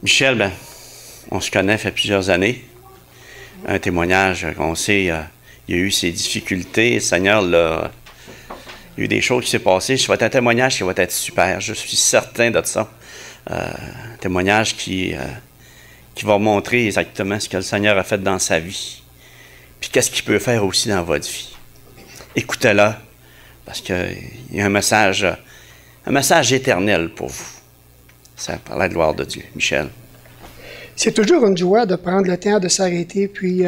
Michel, ben, on se connaît, fait plusieurs années. Un témoignage qu'on sait, il y a eu ses difficultés. Le Seigneur, là, il y a eu des choses qui s'est passées. Ça va être un témoignage qui va être super. Je suis certain de ça. Un témoignage qui va montrer exactement ce que le Seigneur a fait dans sa vie. Puis qu'est-ce qu'il peut faire aussi dans votre vie. Écoutez-le, parce qu'il y a un message éternel pour vous. Ça par la gloire de Dieu. Michel. C'est toujours une joie de prendre le temps de s'arrêter, puis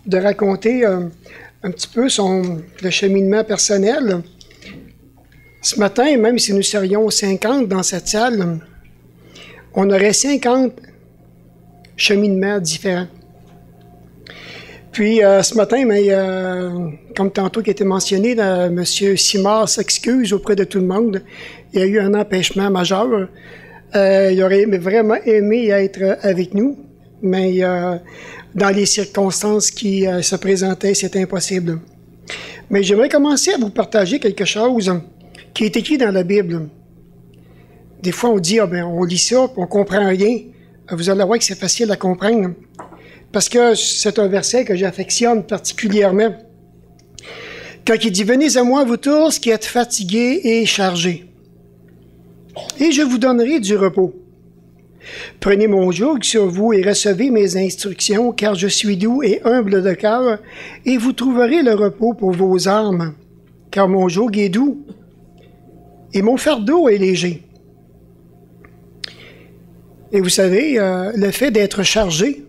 de raconter un petit peu le cheminement personnel. Ce matin, même si nous serions 50 dans cette salle, on aurait 50 cheminements différents. Puis ce matin, comme tantôt qui a été mentionné, M. Simard s'excuse auprès de tout le monde. Il y a eu un empêchement majeur. Il aurait vraiment aimé être avec nous, mais dans les circonstances qui se présentaient, c'était impossible. Mais j'aimerais commencer à vous partager quelque chose qui est écrit dans la Bible. Des fois, on dit, on lit ça, puis on comprend rien. Vous allez voir que c'est facile à comprendre. Parce que c'est un verset que j'affectionne particulièrement. Quand il dit « Venez à moi, vous tous qui êtes fatigués et chargés, et je vous donnerai du repos. Prenez mon joug sur vous et recevez mes instructions, car je suis doux et humble de cœur, et vous trouverez le repos pour vos âmes, car mon joug est doux, et mon fardeau est léger. » Et vous savez, le fait d'être chargé,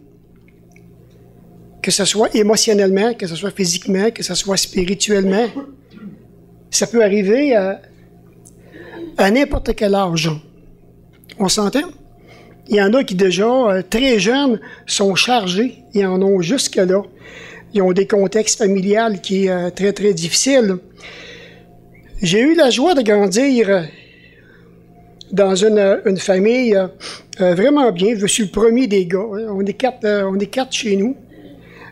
que ce soit émotionnellement, que ce soit physiquement, que ce soit spirituellement, ça peut arriver à n'importe quel âge. On s'entend? Il y en a qui déjà, très jeunes, sont chargés. Ils en ont jusque-là. Ils ont des contextes familiales qui est très, très difficiles. J'ai eu la joie de grandir dans une famille vraiment bien. Je suis le premier des gars. On est quatre chez nous.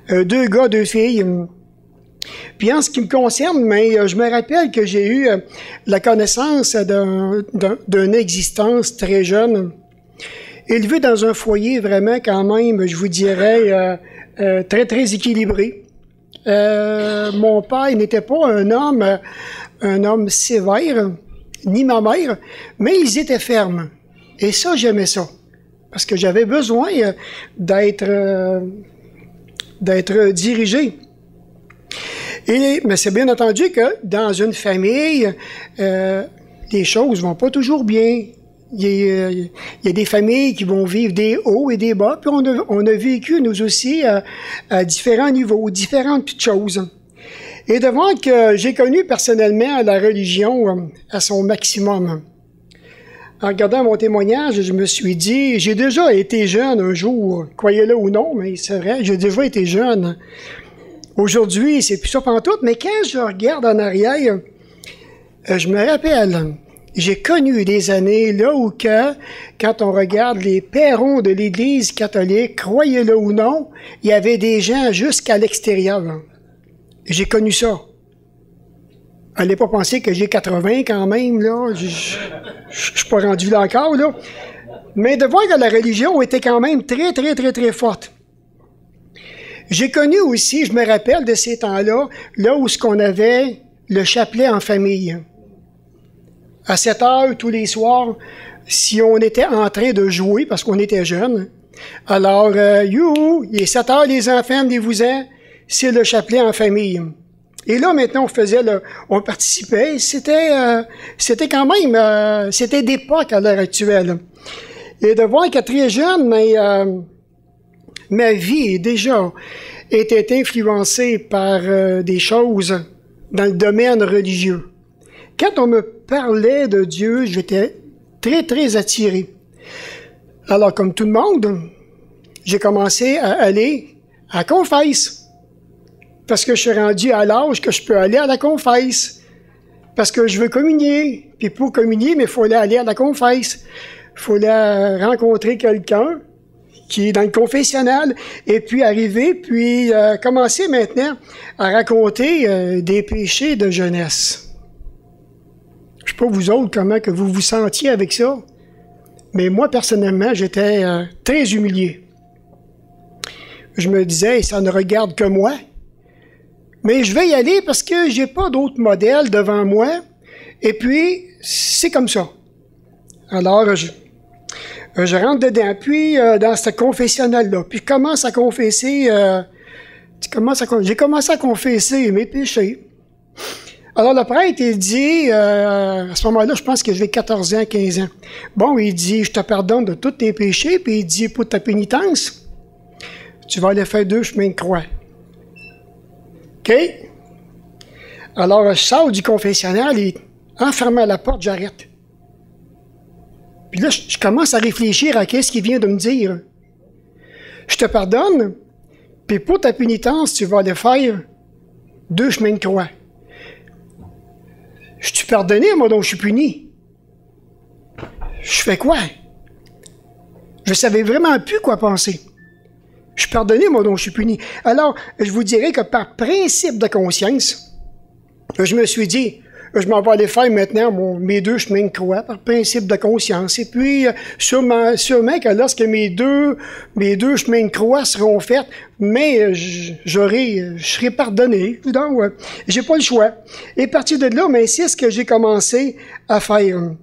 2 gars, 2 filles. Puis en ce qui me concerne, je me rappelle que j'ai eu la connaissance d'une existence très jeune, élevé dans un foyer vraiment quand même, je vous dirais, très, très équilibré. Mon père n'était pas un homme sévère, ni ma mère, mais ils étaient fermes. Et ça, j'aimais ça. Parce que j'avais besoin d'être dirigé. Mais c'est bien entendu que dans une famille, les choses vont pas toujours bien. Il y a des familles qui vont vivre des hauts et des bas, puis on a vécu, nous aussi, à différents niveaux, différentes petites choses. Et de voir que j'ai connu personnellement la religion à son maximum. En regardant mon témoignage, je me suis dit, j'ai déjà été jeune un jour, croyez-le ou non, mais c'est vrai, j'ai déjà été jeune. Aujourd'hui, c'est plus ça pantoute, mais quand je regarde en arrière, je me rappelle, j'ai connu des années là où quand on regarde les perrons de l'Église catholique, croyez-le ou non, il y avait des gens jusqu'à l'extérieur. J'ai connu ça. Allez pas penser que j'ai 80 quand même, là. Je suis pas rendu là encore, là. Mais de voir que la religion était quand même très, très, très, très forte. J'ai connu aussi, je me rappelle de ces temps-là, là où ce qu'on avait le chapelet en famille. À 7 heures, tous les soirs, si on était en train de jouer, parce qu'on était jeunes, alors, youhou, il est 7 heures, les enfants, venez-vous-en, c'est le chapelet en famille. Et là, maintenant, on participait. C'était quand même, c'était d'époque à l'heure actuelle. Et de voir qu'à très jeune, ma vie déjà était influencée par des choses dans le domaine religieux. Quand on me parlait de Dieu, j'étais très, très attiré. Alors, comme tout le monde, j'ai commencé à aller à la confesse. Parce que je suis rendu à l'âge que je peux aller à la confesse. Parce que je veux communier. Puis pour communier, mais il faut aller à la confesse. Il faut aller rencontrer quelqu'un qui est dans le confessionnal. Et puis arriver, puis commencer maintenant à raconter des péchés de jeunesse. Je sais pas vous autres comment que vous vous sentiez avec ça. Mais moi, personnellement, j'étais très humilié. Je me disais, ça ne regarde que moi. Mais je vais y aller parce que j'ai pas d'autre modèle devant moi. Et puis, c'est comme ça. Alors, je rentre dedans. Puis, dans ce confessionnal-là. Puis, je commence à confesser... j'ai commencé à confesser mes péchés. Alors, le prêtre, il dit, à ce moment-là, je pense que j'avais 14 ans, 15 ans. Bon, il dit, je te pardonne de tous tes péchés, puis il dit, pour ta pénitence, tu vas aller faire 2 chemins de croix. OK? Alors, je sors du confessionnal et, en fermant la porte, j'arrête. Puis là, je commence à réfléchir à qu'est-ce qu'il vient de me dire. Je te pardonne, puis pour ta pénitence, tu vas aller faire 2 chemins de croix. Je suis pardonné, moi, donc je suis puni. Je fais quoi? Je savais vraiment plus quoi penser. Je suis pardonné, moi, donc je suis puni. Alors, je vous dirais que par principe de conscience, je me suis dit, je m'en vais aller faire maintenant mes 2 chemins de croix par principe de conscience. Et puis, sûrement que lorsque mes deux chemins de croix seront faits, mais je serai pardonné. Donc, j'ai pas le choix. Et à partir de là, c'est ce que j'ai commencé à faire.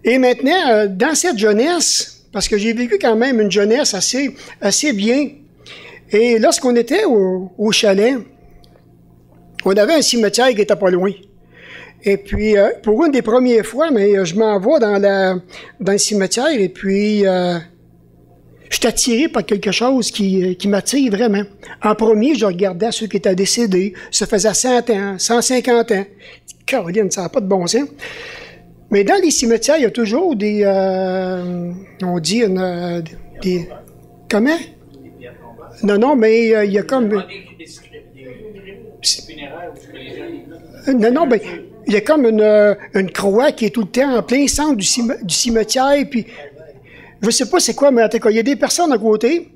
Et maintenant, dans cette jeunesse, parce que j'ai vécu quand même une jeunesse assez bien, et lorsqu'on était au chalet, on avait un cimetière qui était pas loin. Et puis, pour une des premières fois, je m'en vais dans le cimetière et puis je suis attiré par quelque chose qui m'attire vraiment. En premier, je regardais ceux qui étaient décédés. Ça faisait 100 ans, 150 ans. Caroline, ça n'a pas de bon sens. Mais dans les cimetières, il y a toujours des... on dit des... Comment? Non, mais il y a comme... Non, il y a comme une croix qui est tout le temps en plein centre du cimetière, puis je sais pas c'est quoi, mais en tout cas, il y a des personnes à côté,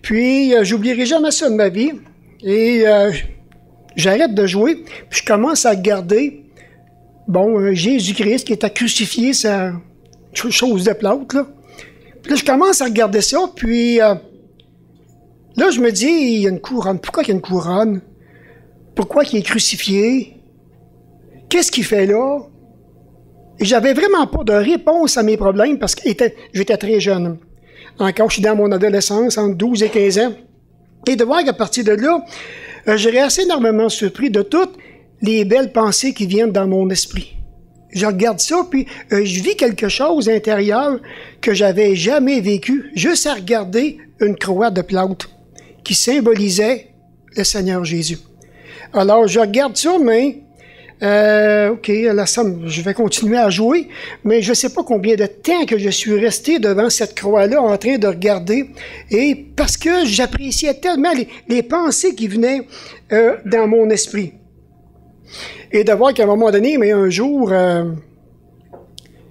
puis j'oublierai jamais ça de ma vie, et j'arrête de jouer, puis je commence à regarder, Jésus-Christ qui était crucifié, c'est chose de plate, là. Puis là, je commence à regarder ça, puis là, je me dis, il y a une couronne. Pourquoi il y a une couronne? Pourquoi il est crucifié? Qu'est-ce qu'il fait là? Et j'avais vraiment pas de réponse à mes problèmes parce que j'étais très jeune. Encore, je suis dans mon adolescence, entre 12 et 15 ans. Et de voir qu'à partir de là, je restais énormément surpris de toutes les belles pensées qui viennent dans mon esprit. Je regarde ça, puis je vis quelque chose intérieur que j'avais jamais vécu, juste à regarder une croix de plâtre qui symbolisait le Seigneur Jésus. Alors, je regarde ça, mais... OK, là, je vais continuer à jouer, mais je ne sais pas combien de temps que je suis resté devant cette croix-là en train de regarder, et parce que j'appréciais tellement les pensées qui venaient dans mon esprit. Et de voir qu'à un moment donné, mais un jour,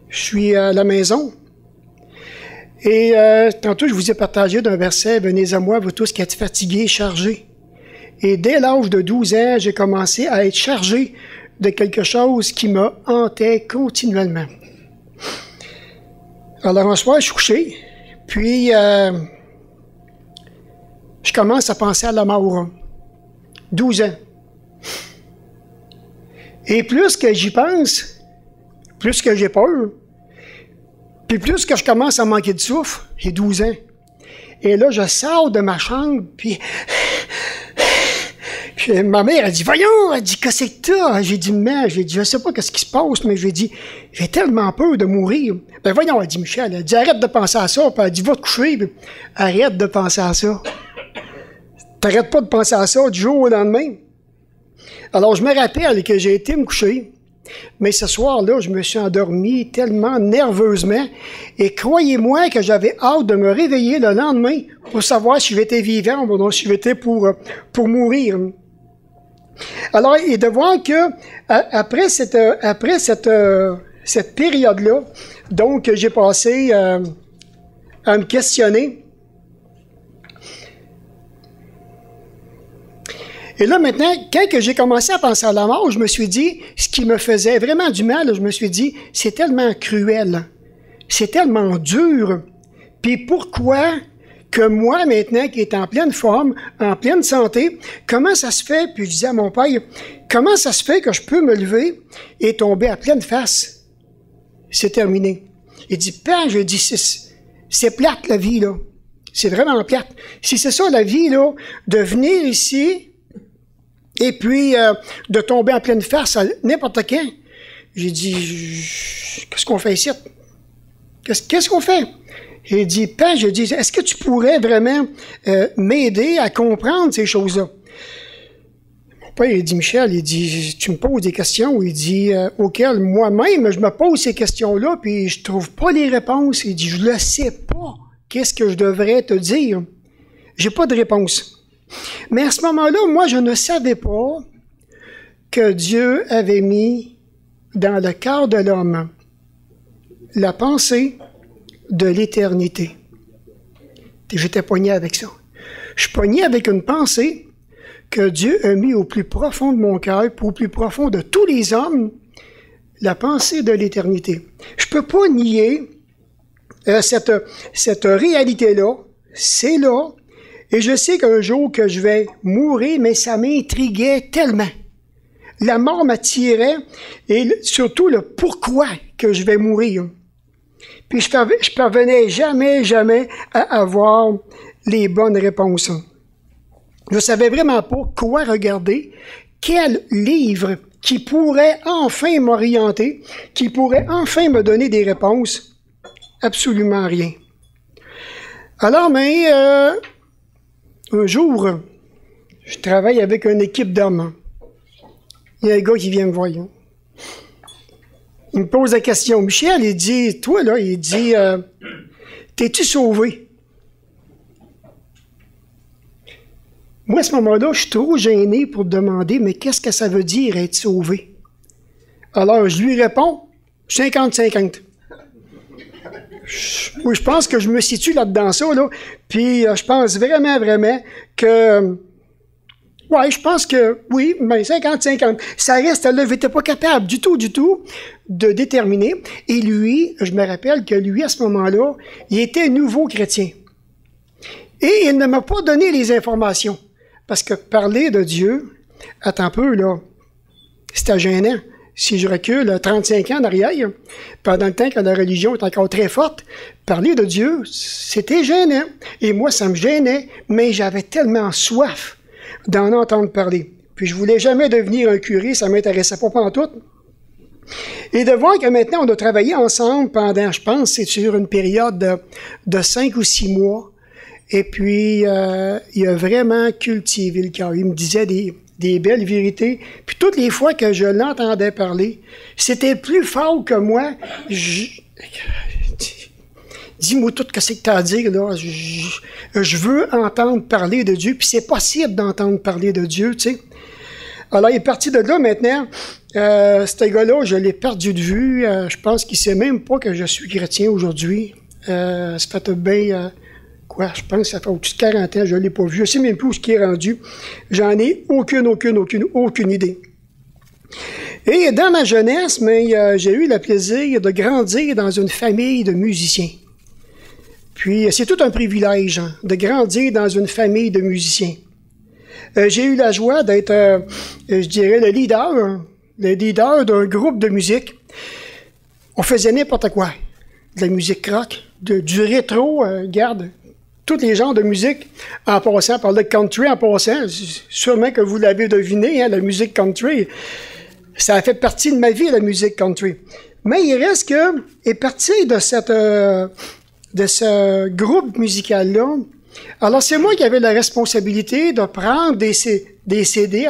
je suis à la maison, et tantôt je vous ai partagé d'un verset, « Venez à moi, vous tous qui êtes fatigués, chargés ». Et dès l'âge de 12 ans, j'ai commencé à être chargé de quelque chose qui me hantait continuellement. Alors, un soir, je suis couché, puis je commence à penser à la mort. 12 ans. Et plus que j'y pense, plus que j'ai peur, puis plus que je commence à manquer de souffle, j'ai 12 ans. Et là, je sors de ma chambre, puis ma mère, elle dit, voyons, elle dit, qu'est-ce que t'as? J'ai dit, je sais pas qu'est-ce qui se passe, mais j'ai dit, j'ai tellement peur de mourir. Ben voyons, elle dit, Michel, elle dit, arrête de penser à ça, puis elle dit, va te coucher, puis arrête de penser à ça. T'arrêtes pas de penser à ça du jour au lendemain. Alors, je me rappelle que j'ai été me coucher, mais ce soir-là, je me suis endormi tellement nerveusement, et croyez-moi que j'avais hâte de me réveiller le lendemain pour savoir si j'étais vivant ou si j'étais pour mourir. Alors, et de voir que après cette période-là, donc j'ai passé à me questionner. Et là, maintenant, quand j'ai commencé à penser à la mort, je me suis dit, ce qui me faisait vraiment du mal, je me suis dit, c'est tellement cruel c'est tellement dur. Puis pourquoi que moi, maintenant, qui est en pleine forme, en pleine santé, comment ça se fait? Puis je disais à mon père, comment ça se fait que je peux me lever et tomber à pleine face? C'est terminé. Il dit, Père, je dis, c'est plate la vie, là. C'est vraiment plate. Si c'est ça la vie, là, de venir ici et puis de tomber en pleine face à n'importe quand, j'ai dit, qu'est-ce qu'on fait ici? Qu'est-ce qu'on fait? J'ai dit, Père, je dis, est-ce que tu pourrais vraiment m'aider à comprendre ces choses-là? Mon père, il dit, Michel, il dit, tu me poses des questions, il dit, auxquelles moi-même, je me pose ces questions-là, puis je trouve pas les réponses. Il dit, je le sais pas. Qu'est-ce que je devrais te dire? J'ai pas de réponse. Mais à ce moment-là, moi, je ne savais pas que Dieu avait mis dans le cœur de l'homme la pensée de l'éternité. J'étais pogné avec ça. Je suis pogné avec une pensée que Dieu a mis au plus profond de mon cœur, au plus profond de tous les hommes, la pensée de l'éternité. Je peux pas nier cette réalité-là. C'est là. Et je sais qu'un jour que je vais mourir, mais ça m'intriguait tellement. La mort m'attirait et surtout le pourquoi que je vais mourir. Puis je parvenais jamais à avoir les bonnes réponses. Je savais vraiment pas quoi regarder, quel livre qui pourrait enfin m'orienter, qui pourrait enfin me donner des réponses. Absolument rien. Alors, mais un jour, je travaille avec une équipe d'hommes. Il y a un gars qui vient me voir. Il me pose la question. Michel, il dit, toi là, il dit, t'es-tu sauvé? Moi, à ce moment-là, je suis trop gêné pour demander, mais qu'est-ce que ça veut dire être sauvé? Alors, je lui réponds, 50-50. Oui, je pense que je me situe là-dedans ça, là. Puis, je pense vraiment que... Ouais, je pense que, oui, ben 50-50. Ça reste là, je n'étais pas capable du tout de déterminer. Et lui, je me rappelle que lui, à ce moment-là, il était nouveau chrétien. Et il ne m'a pas donné les informations. Parce que parler de Dieu, attends un peu, là, c'était gênant. Si je recule 35 ans en arrière, pendant le temps que la religion est encore très forte, parler de Dieu, c'était gênant. Et moi, ça me gênait, mais j'avais tellement soif d'en entendre parler. Puis je voulais jamais devenir un curé, ça m'intéressait pas pantoute. Et de voir que maintenant, on a travaillé ensemble pendant, je pense, c'est sur une période de 5 ou 6 mois. Et puis, il a vraiment cultivé le cœur. Il me disait des belles vérités. Puis toutes les fois que je l'entendais parler, c'était plus fort que moi. Dis-moi tout ce que tu as à dire, là. Je veux entendre parler de Dieu, puis c'est possible d'entendre parler de Dieu, tu sais. Alors, il est parti de là maintenant. Ce gars-là, je l'ai perdu de vue. Je pense qu'il sait même pas que je suis chrétien aujourd'hui. Ça fait bien... je pense que ça fait au-dessus de 40 ans, je ne l'ai pas vu. Je ne sais même plus où ce qui est rendu. J'en ai aucune idée. Et dans ma jeunesse, j'ai eu le plaisir de grandir dans une famille de musiciens. Puis, c'est tout un privilège de grandir dans une famille de musiciens. J'ai eu la joie d'être, je dirais, le leader d'un groupe de musique. On faisait n'importe quoi. De la musique rock, du rétro, regarde, tous les genres de musique, en passant par le country, en passant, sûrement que vous l'avez deviné, hein, la musique country, ça a fait partie de ma vie, la musique country. Mais il reste que, et parti de ce groupe musical-là, alors c'est moi qui avais la responsabilité de prendre des CD,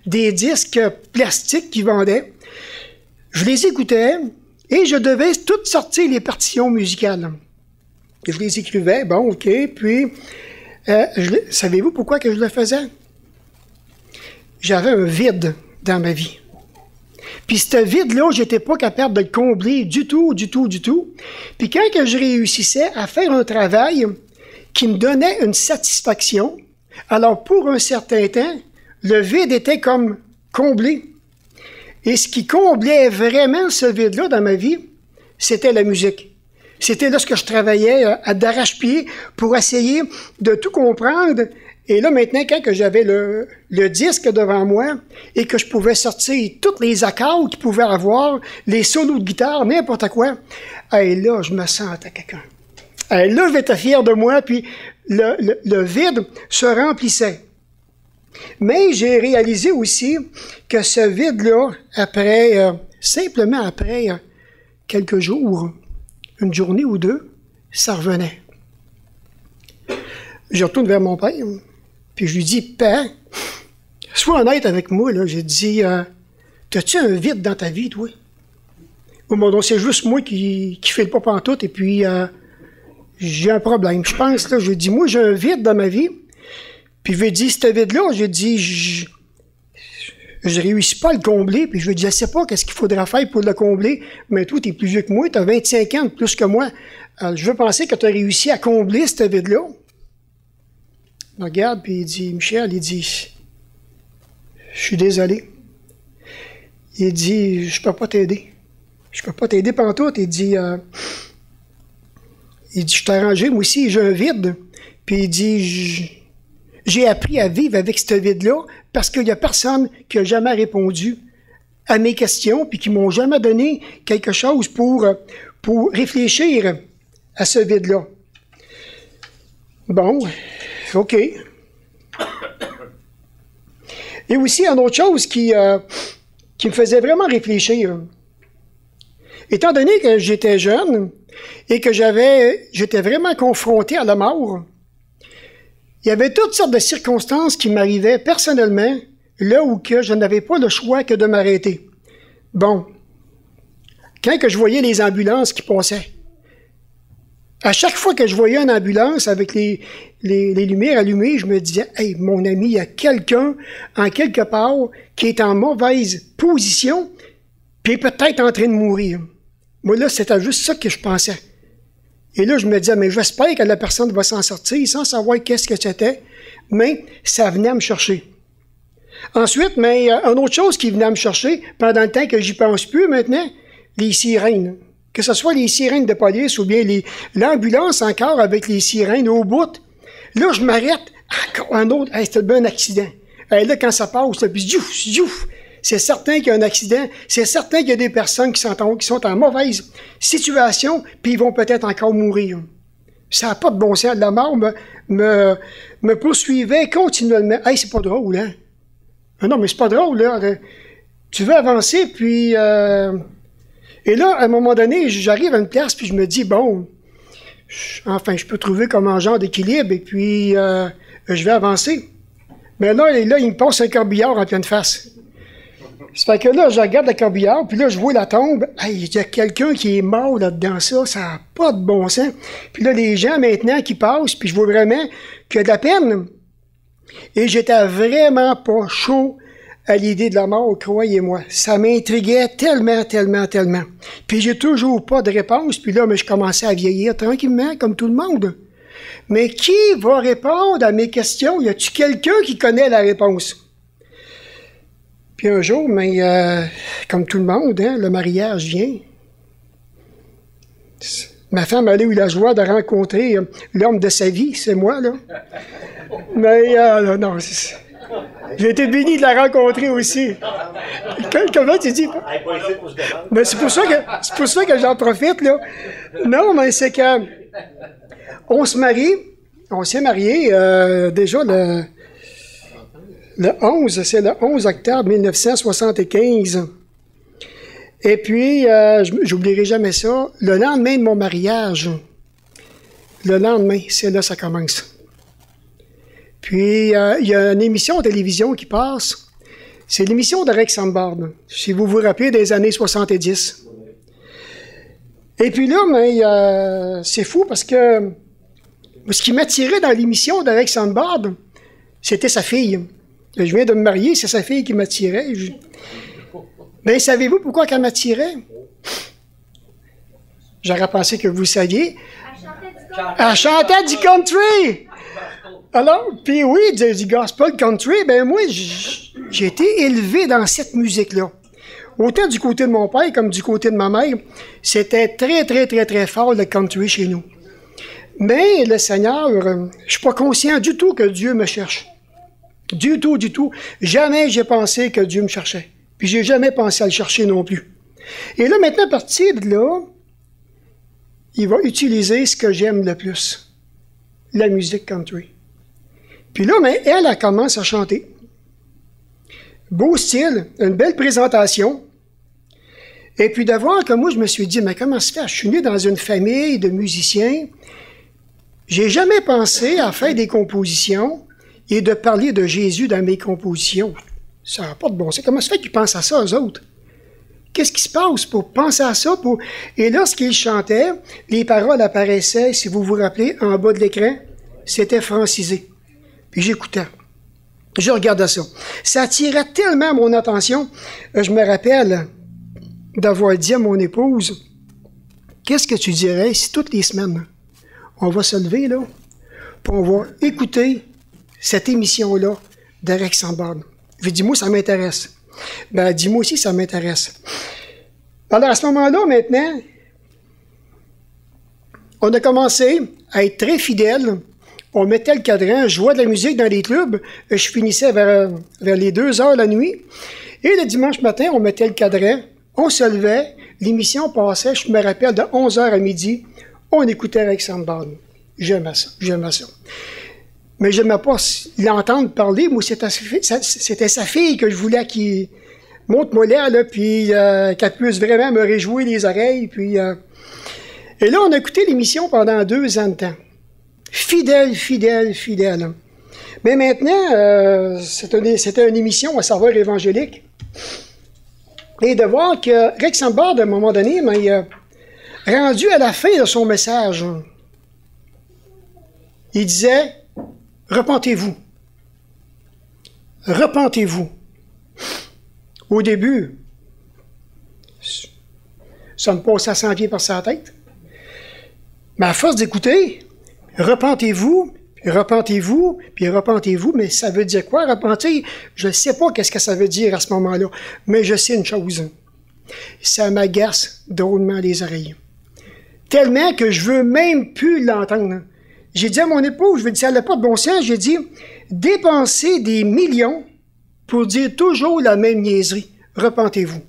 des disques plastiques qu'ils vendaient. Je les écoutais et je devais toutes sortir les partitions musicales. Et je les écrivais, bon, OK, puis savez-vous pourquoi que je le faisais? J'avais un vide dans ma vie. Puis ce vide-là, j'étais pas capable de le combler du tout. Puis quand que je réussissais à faire un travail qui me donnait une satisfaction, alors pour un certain temps, le vide était comme comblé. Et ce qui comblait vraiment ce vide-là dans ma vie, c'était la musique. C'était là ce que je travaillais d'arrache-pied pour essayer de tout comprendre. Et là, maintenant, quand que j'avais le disque devant moi et que je pouvais sortir tous les accords qu'il pouvait avoir, les solos de guitare, n'importe quoi, et là, je me sentais quelqu'un. Et là, j'étais fier de moi, puis le vide se remplissait. Mais j'ai réalisé aussi que ce vide-là, simplement après quelques jours, une journée ou deux, ça revenait. Je retourne vers mon père, puis je lui dis, « Père, sois honnête avec moi, là. » J'ai dit, « T'as-tu un vide dans ta vie, toi? » Bon, donc c'est juste moi qui file pas pantoute, et puis j'ai un problème. Je pense, là, je dis, « Moi, j'ai un vide dans ma vie. » Puis je lui ai dit, « Ce vide-là, j'ai dit, je réussis pas à le combler. » Puis je lui ai dit, « Je sais pas qu'est-ce qu'il faudra faire pour le combler, mais toi, t'es plus vieux que moi, t'as 25 ans de plus que moi. Je veux penser que tu as réussi à combler ce vide-là. » Il me regarde, puis il dit, « Michel, il dit, je suis désolé. » Il dit, « Je peux pas t'aider. Je peux pas t'aider pantoute. » Il dit, « Je t'ai arrangé, moi aussi, j'ai un vide. » Puis il dit, « J'ai appris à vivre avec ce vide-là parce qu'il y a personne qui a jamais répondu à mes questions puis qui m'ont jamais donné quelque chose pour réfléchir à ce vide-là. » Bon, OK. Et aussi, une autre chose qui me faisait vraiment réfléchir. Étant donné que j'étais jeune et que j'étais vraiment confronté à la mort, il y avait toutes sortes de circonstances qui m'arrivaient personnellement, là où que je n'avais pas le choix que de m'arrêter. Bon, quand que je voyais les ambulances qui passaient, à chaque fois que je voyais une ambulance avec les lumières allumées, je me disais, « Hey, mon ami, il y a quelqu'un, en quelque part, qui est en mauvaise position, puis peut-être en train de mourir. » Moi, là, c'était juste ça que je pensais. Et là, je me disais, mais j'espère que la personne va s'en sortir sans savoir qu'est-ce que c'était. Mais ça venait à me chercher. Ensuite, mais une autre chose qui venait à me chercher, pendant le temps que j'y pense plus maintenant, les sirènes. Que ce soit les sirènes de police ou bien l'ambulance encore avec les sirènes au bout. Là, je m'arrête. Encore un autre. Hey, c'était bien un accident. Hey, là, quand ça passe, là, puis djouf, djouf. C'est certain qu'il y a un accident. C'est certain qu'il y a des personnes qui sont en mauvaise situation, puis ils vont peut-être encore mourir. Ça n'a pas de bon sens. La mort me poursuivait continuellement. Hey, c'est pas drôle, hein? Non, mais c'est pas drôle, là. Tu veux avancer, puis... Et là, à un moment donné, j'arrive à une place, puis je me dis, bon, enfin, je peux trouver comme un genre d'équilibre, et puis je vais avancer. Mais là, il me passe un corbillard en pleine face. C'est fait que là, je regarde le corbillard, puis là, je vois la tombe. Hey, il y a quelqu'un qui est mort là-dedans, ça n'a pas de bon sens. Puis là, les gens, maintenant, qui passent, puis je vois vraiment qu'il y a de la peine. Et j'étais vraiment pas chaud à l'idée de la mort, croyez-moi. Ça m'intriguait tellement, tellement, tellement. Puis j'ai toujours pas de réponse, puis là, mais je commençais à vieillir tranquillement, comme tout le monde. Mais qui va répondre à mes questions? Y a-tu quelqu'un qui connaît la réponse? Puis un jour, mais comme tout le monde, hein, le mariage vient. Ma femme a eu la joie de rencontrer l'homme de sa vie, c'est moi, là. Mais non, j'ai été béni de la rencontrer aussi. Comment tu dis? Mais c'est pour ça que j'en profite, là. Non, mais c'est que on s'est marié déjà c'est le 11 octobre 1975. Et puis, j'oublierai jamais ça, le lendemain de mon mariage, c'est là que ça commence. Puis, il y a une émission de télévision qui passe, c'est l'émission de Rex Sambard, si vous vous rappelez des années 70. Et puis là, mais c'est fou parce que ce qui m'attirait dans l'émission de Rex Sambard, c'était sa fille. Je viens de me marier, c'est sa fille qui m'attirait. Mais savez-vous pourquoi qu'elle m'attirait? J'aurais pensé que vous saviez. Elle chantait du country! Alors, puis oui, du gospel country, ben moi, j'ai été élevé dans cette musique-là. autant du côté de mon père comme du côté de ma mère, c'était très, très, très, très fort le country chez nous. Mais le Seigneur, je suis pas conscient du tout que Dieu me cherche. Du tout, du tout. Jamais j'ai pensé que Dieu me cherchait. Puis j'ai jamais pensé à le chercher non plus. Et là, maintenant, à partir de là, il va utiliser ce que j'aime le plus. La musique country. Puis là, mais elle commence à chanter. Beau style, une belle présentation. Et puis de voir que moi, je me suis dit, mais comment se fait? Je suis né dans une famille de musiciens. J'ai jamais pensé à faire des compositions et de parler de Jésus dans mes compositions. Ça n'a pas de bon sens. Comment se fait qu'ils pensent à ça, eux autres? Qu'est-ce qui se passe pour penser à ça? Et lorsqu'ils chantaient, les paroles apparaissaient, si vous vous rappelez, en bas de l'écran. C'était francisé. Puis j'écoutais. Je regardais ça. Ça attirait tellement mon attention. Je me rappelle d'avoir dit à mon épouse, qu'est-ce que tu dirais si toutes les semaines, on va se lever, là, puis on va écouter cette émission-là d'Eric Sambard. J'ai dit, moi, ça m'intéresse. Ben, dis-moi aussi, ça m'intéresse. Alors, à ce moment-là, maintenant, on a commencé à être très fidèles. On mettait le cadran, je jouais de la musique dans les clubs. Je finissais vers les 2 heures la nuit. Et le dimanche matin, on mettait le cadran, on se levait, l'émission passait, je me rappelle, de 11h à midi, on écoutait Eric Sambard. J'aimais ça, j'aimais ça. Mais je n'aimais pas l'entendre parler. Moi, c'était sa fille que je voulais qu'il monte-moi là, puis qu'elle puisse vraiment me réjouir les oreilles. Puis, et là, on a écouté l'émission pendant 2 ans de temps. Fidèle, fidèle, fidèle. Mais maintenant, c'était une émission à savoir évangélique. Et de voir que Eric Sambard, à un moment donné, rendu à la fin de son message, il disait, repentez-vous. Repentez-vous. Au début, ça me passait à 100 pieds par sa tête. Mais à force d'écouter, repentez-vous, puis repentez-vous, puis repentez-vous, mais ça veut dire quoi, repentir? Je ne sais pas qu'est-ce que ça veut dire à ce moment-là, mais je sais une chose. Ça m'agace drôlement les oreilles. Tellement que je veux même plus l'entendre. J'ai dit à mon épouse, je lui ai dit, ça n'a pas de bon sens, j'ai dit, dépensez des millions pour dire toujours la même niaiserie. Repentez-vous.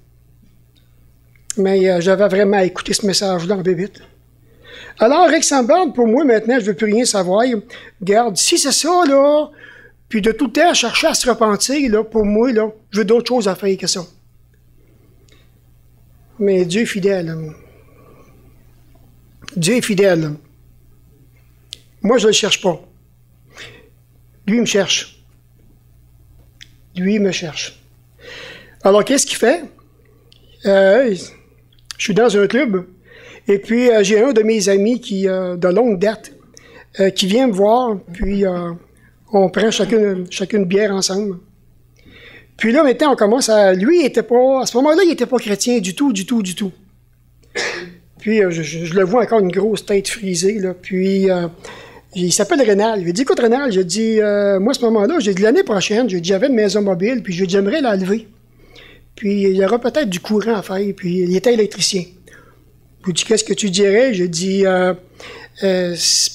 Mais j'avais vraiment écouté ce message-là en bébite. Alors, Eric Sambard, pour moi, maintenant, je ne veux plus rien savoir. Regarde, si c'est ça, là, puis de tout temps chercher à se repentir, là, pour moi, là, j'ai d'autres choses à faire que ça. Mais Dieu est fidèle. Dieu est fidèle. Moi, je ne le cherche pas. Lui, il me cherche. Lui, il me cherche. Alors, qu'est-ce qu'il fait? Je suis dans un club, et puis j'ai un de mes amis qui, de longue date, qui vient me voir, puis on prend chacune bière ensemble. Puis là, maintenant, on commence à... Lui, il était pas... À ce moment-là, il n'était pas chrétien du tout, du tout, du tout. Puis je le vois encore une grosse tête frisée, là, puis... il s'appelle Rénal. Il m'a dit, écoute, Rénal, j'ai dit, moi, à ce moment-là, j'ai dit, l'année prochaine, j'ai dit, j'avais une maison mobile, puis j'ai dit, j'aimerais la lever. Puis il y aura peut-être du courant à faire, puis il était électricien. J'ai dit, qu'est-ce que tu dirais? J'ai dit,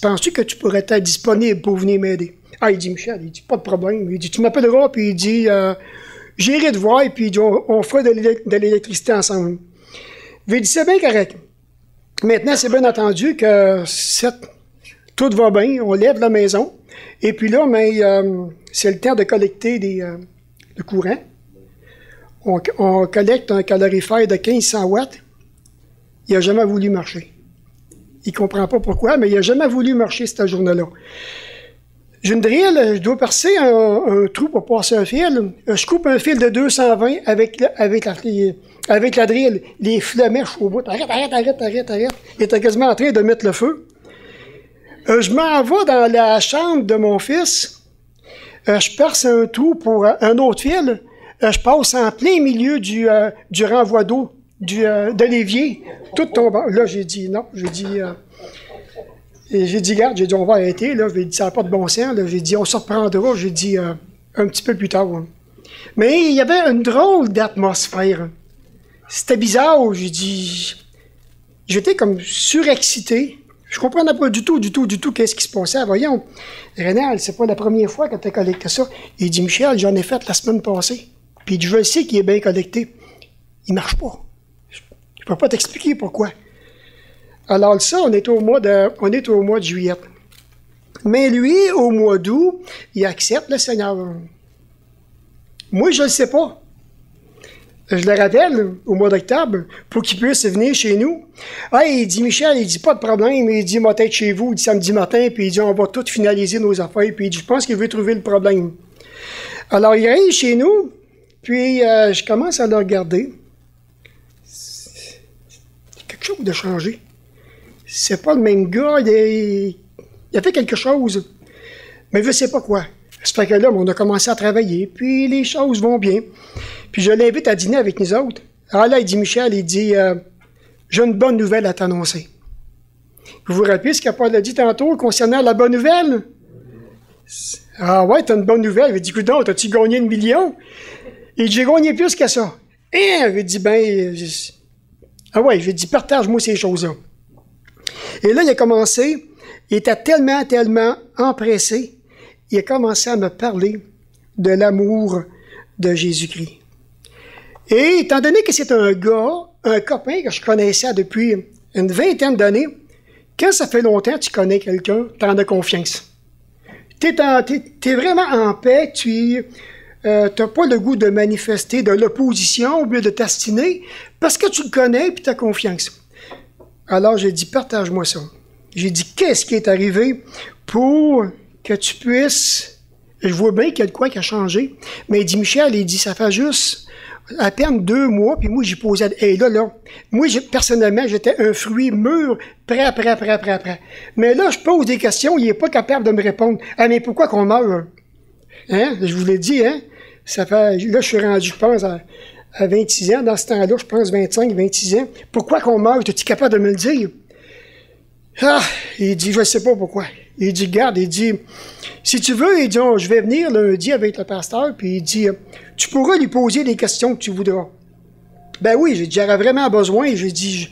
penses-tu que tu pourrais être disponible pour venir m'aider? Ah, il dit, Michel, il dit, pas de problème. Il dit, tu m'appelleras, puis il dit, j'irai te voir, puis il dit, on fera de l'électricité ensemble. J'ai dit, c'est bien correct. Maintenant, c'est bien entendu que tout va bien, on lève la maison, et puis là, c'est le temps de collecter le courant. On collecte un calorifère de 1500 watts. Il n'a jamais voulu marcher. Il ne comprend pas pourquoi, mais il n'a jamais voulu marcher cette journée-là. J'ai une drill, je dois percer un trou pour passer un fil. Je coupe un fil de 220 avec la drill. Les flamèches au bout. Arrête. Il était quasiment en train de mettre le feu. Je m'en vais dans la chambre de mon fils. Je perce un trou pour un autre fil. Je passe en plein milieu du renvoi d'eau de l'évier. Tout tombant. Là, j'ai dit non. J'ai dit, garde, on va arrêter. Là, j'ai dit, ça n'a pas de bon sens. Là, j'ai dit, on se reprendra. J'ai dit, un petit peu plus tard. Hein. Mais il y avait une drôle d'atmosphère. c'était bizarre. J'ai dit, j'étais comme surexcité. Je comprenais pas du tout qu'est-ce qui se passait. Voyons, Rénal, c'est pas la première fois que tu as collecté ça. Il dit, Michel, j'en ai fait la semaine passée. Puis il dit, je sais qu'il est bien collecté. Il marche pas. Je peux pas t'expliquer pourquoi. Alors ça, on est au mois de juillet. Mais lui, au mois d'août, il accepte le Seigneur. Moi, je ne le sais pas. Je le rappelle, au mois d'octobre, pour qu'il puisse venir chez nous. Ah, il dit, Michel, il dit, pas de problème. Il dit, moi, être chez vous, il dit, samedi matin, puis il dit, on va tout finaliser nos affaires. Puis il dit, je pense qu'il veut trouver le problème. Alors, il arrive chez nous, puis je commence à le regarder. C'est quelque chose de changé. C'est pas le même gars, il a fait quelque chose. Mais je ne sais pas quoi. Ça fait que là, on a commencé à travailler, puis les choses vont bien. Puis je l'invite à dîner avec nous autres. Alors là, il dit, Michel, il dit, j'ai une bonne nouvelle à t'annoncer. Vous vous rappelez ce qu'Apoll a dit tantôt concernant la bonne nouvelle? Ah ouais, t'as une bonne nouvelle. Il dit, écoute donc, t'as-tu gagné 1 million? Il dit, j'ai gagné plus que ça. Et il dit, ah ouais, je lui ai dit, partage-moi ces choses-là. Et là, il a commencé, il était tellement empressé, il a commencé à me parler de l'amour de Jésus-Christ. Et étant donné que c'est un copain que je connaissais depuis une 20aine d'années, quand ça fait longtemps que tu connais quelqu'un, tu en as confiance. T'es vraiment en paix, tu n'as pas le goût de manifester de l'opposition ou bien de t'astiner, parce que tu le connais et tu as confiance. Alors j'ai dit, partage-moi ça. J'ai dit, qu'est-ce qui est arrivé pour que tu puisses... Je vois bien qu'il y a de quoi qui a changé, mais il dit, Michel, il dit, ça fait juste à peine 2 mois, puis moi, j'ai posé... Et là, moi, personnellement, j'étais un fruit mûr, prêt. Mais là, je pose des questions, il n'est pas capable de me répondre. Ah, mais pourquoi qu'on meurt? Hein? Je vous l'ai dit, hein? Ça fait... Là, je suis rendu, je pense, à 26 ans. Dans ce temps-là, je pense 25, 26 ans. Pourquoi qu'on meurt? Es-tu capable de me le dire? Ah! Il dit, je ne sais pas pourquoi. Il dit, garde, il dit, si tu veux, il dit, je vais venir lundi avec le pasteur, puis il dit, tu pourras lui poser les questions que tu voudras. Ben oui, j'ai dit, j'aurais vraiment besoin. J'ai dit,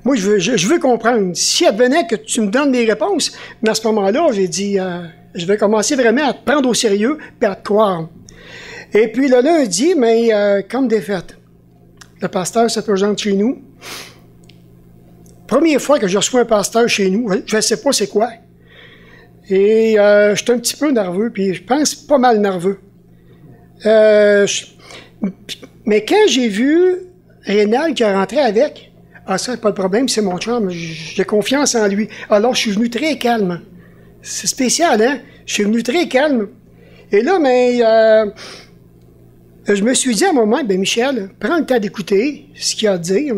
moi, je veux comprendre. Si advenait que tu me donnes mes réponses, mais à ce moment-là, j'ai dit, je vais commencer vraiment à te prendre au sérieux et à te croire. Et puis le lundi, mais comme des fêtes, le pasteur se présente chez nous. Première fois que je reçois un pasteur chez nous, je ne sais pas c'est quoi. Et je suis un petit peu nerveux, puis je pense pas mal nerveux. Mais quand j'ai vu Rénal qui est rentré avec, ah ça, pas de problème, c'est mon chum, j'ai confiance en lui. Alors je suis venu très calme. C'est spécial, hein? Je suis venu très calme. Et là, mais je me suis dit à un moment, ben Michel, prends le temps d'écouter ce qu'il a à dire.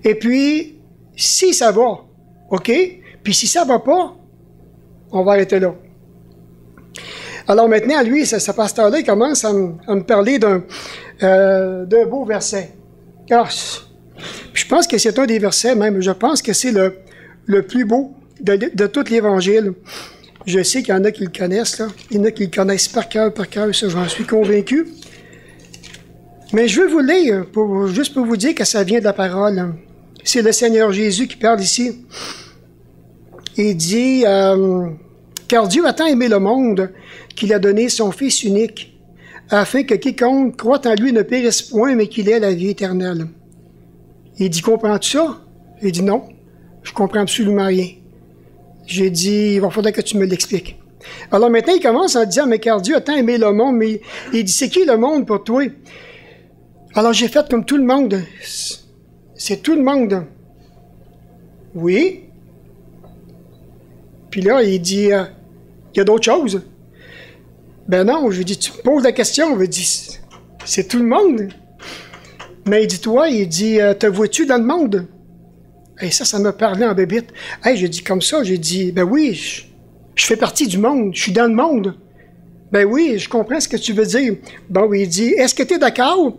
Et puis, si ça va, OK? Puis si ça va pas, on va arrêter là. Alors maintenant, lui, ce pasteur-là, il commence à me parler d'un beau verset. Ah, je pense que c'est un des versets, même, je pense que c'est le plus beau de tout l'Évangile. Je sais qu'il y en a qui le connaissent, là. Il y en a qui le connaissent par cœur, ça, j'en suis convaincu. Mais je veux vous lire, juste pour vous dire que ça vient de la parole. C'est le Seigneur Jésus qui parle ici. Il dit, car Dieu a tant aimé le monde qu'il a donné son Fils unique, afin que quiconque croit en lui ne périsse point, mais qu'il ait la vie éternelle. Il dit, comprends-tu ça? Il dit, non, je comprends absolument rien. J'ai dit, il va falloir que tu me l'expliques. Alors maintenant, il commence en disant, mais car Dieu a tant aimé le monde, mais il dit, c'est qui le monde pour toi? Alors j'ai fait comme tout le monde. C'est tout le monde. Oui. Puis là, il dit, il y a d'autres choses. Ben non, je lui dis, tu me poses la question. Je lui dis, c'est tout le monde. Mais il dit, toi, il dit, te vois-tu dans le monde? Et ça me parlait en bébite. Hey, j'ai dit comme ça, j'ai dit, ben oui, je fais partie du monde, je suis dans le monde. Ben oui, je comprends ce que tu veux dire. Bon, il dit, est-ce que tu es d'accord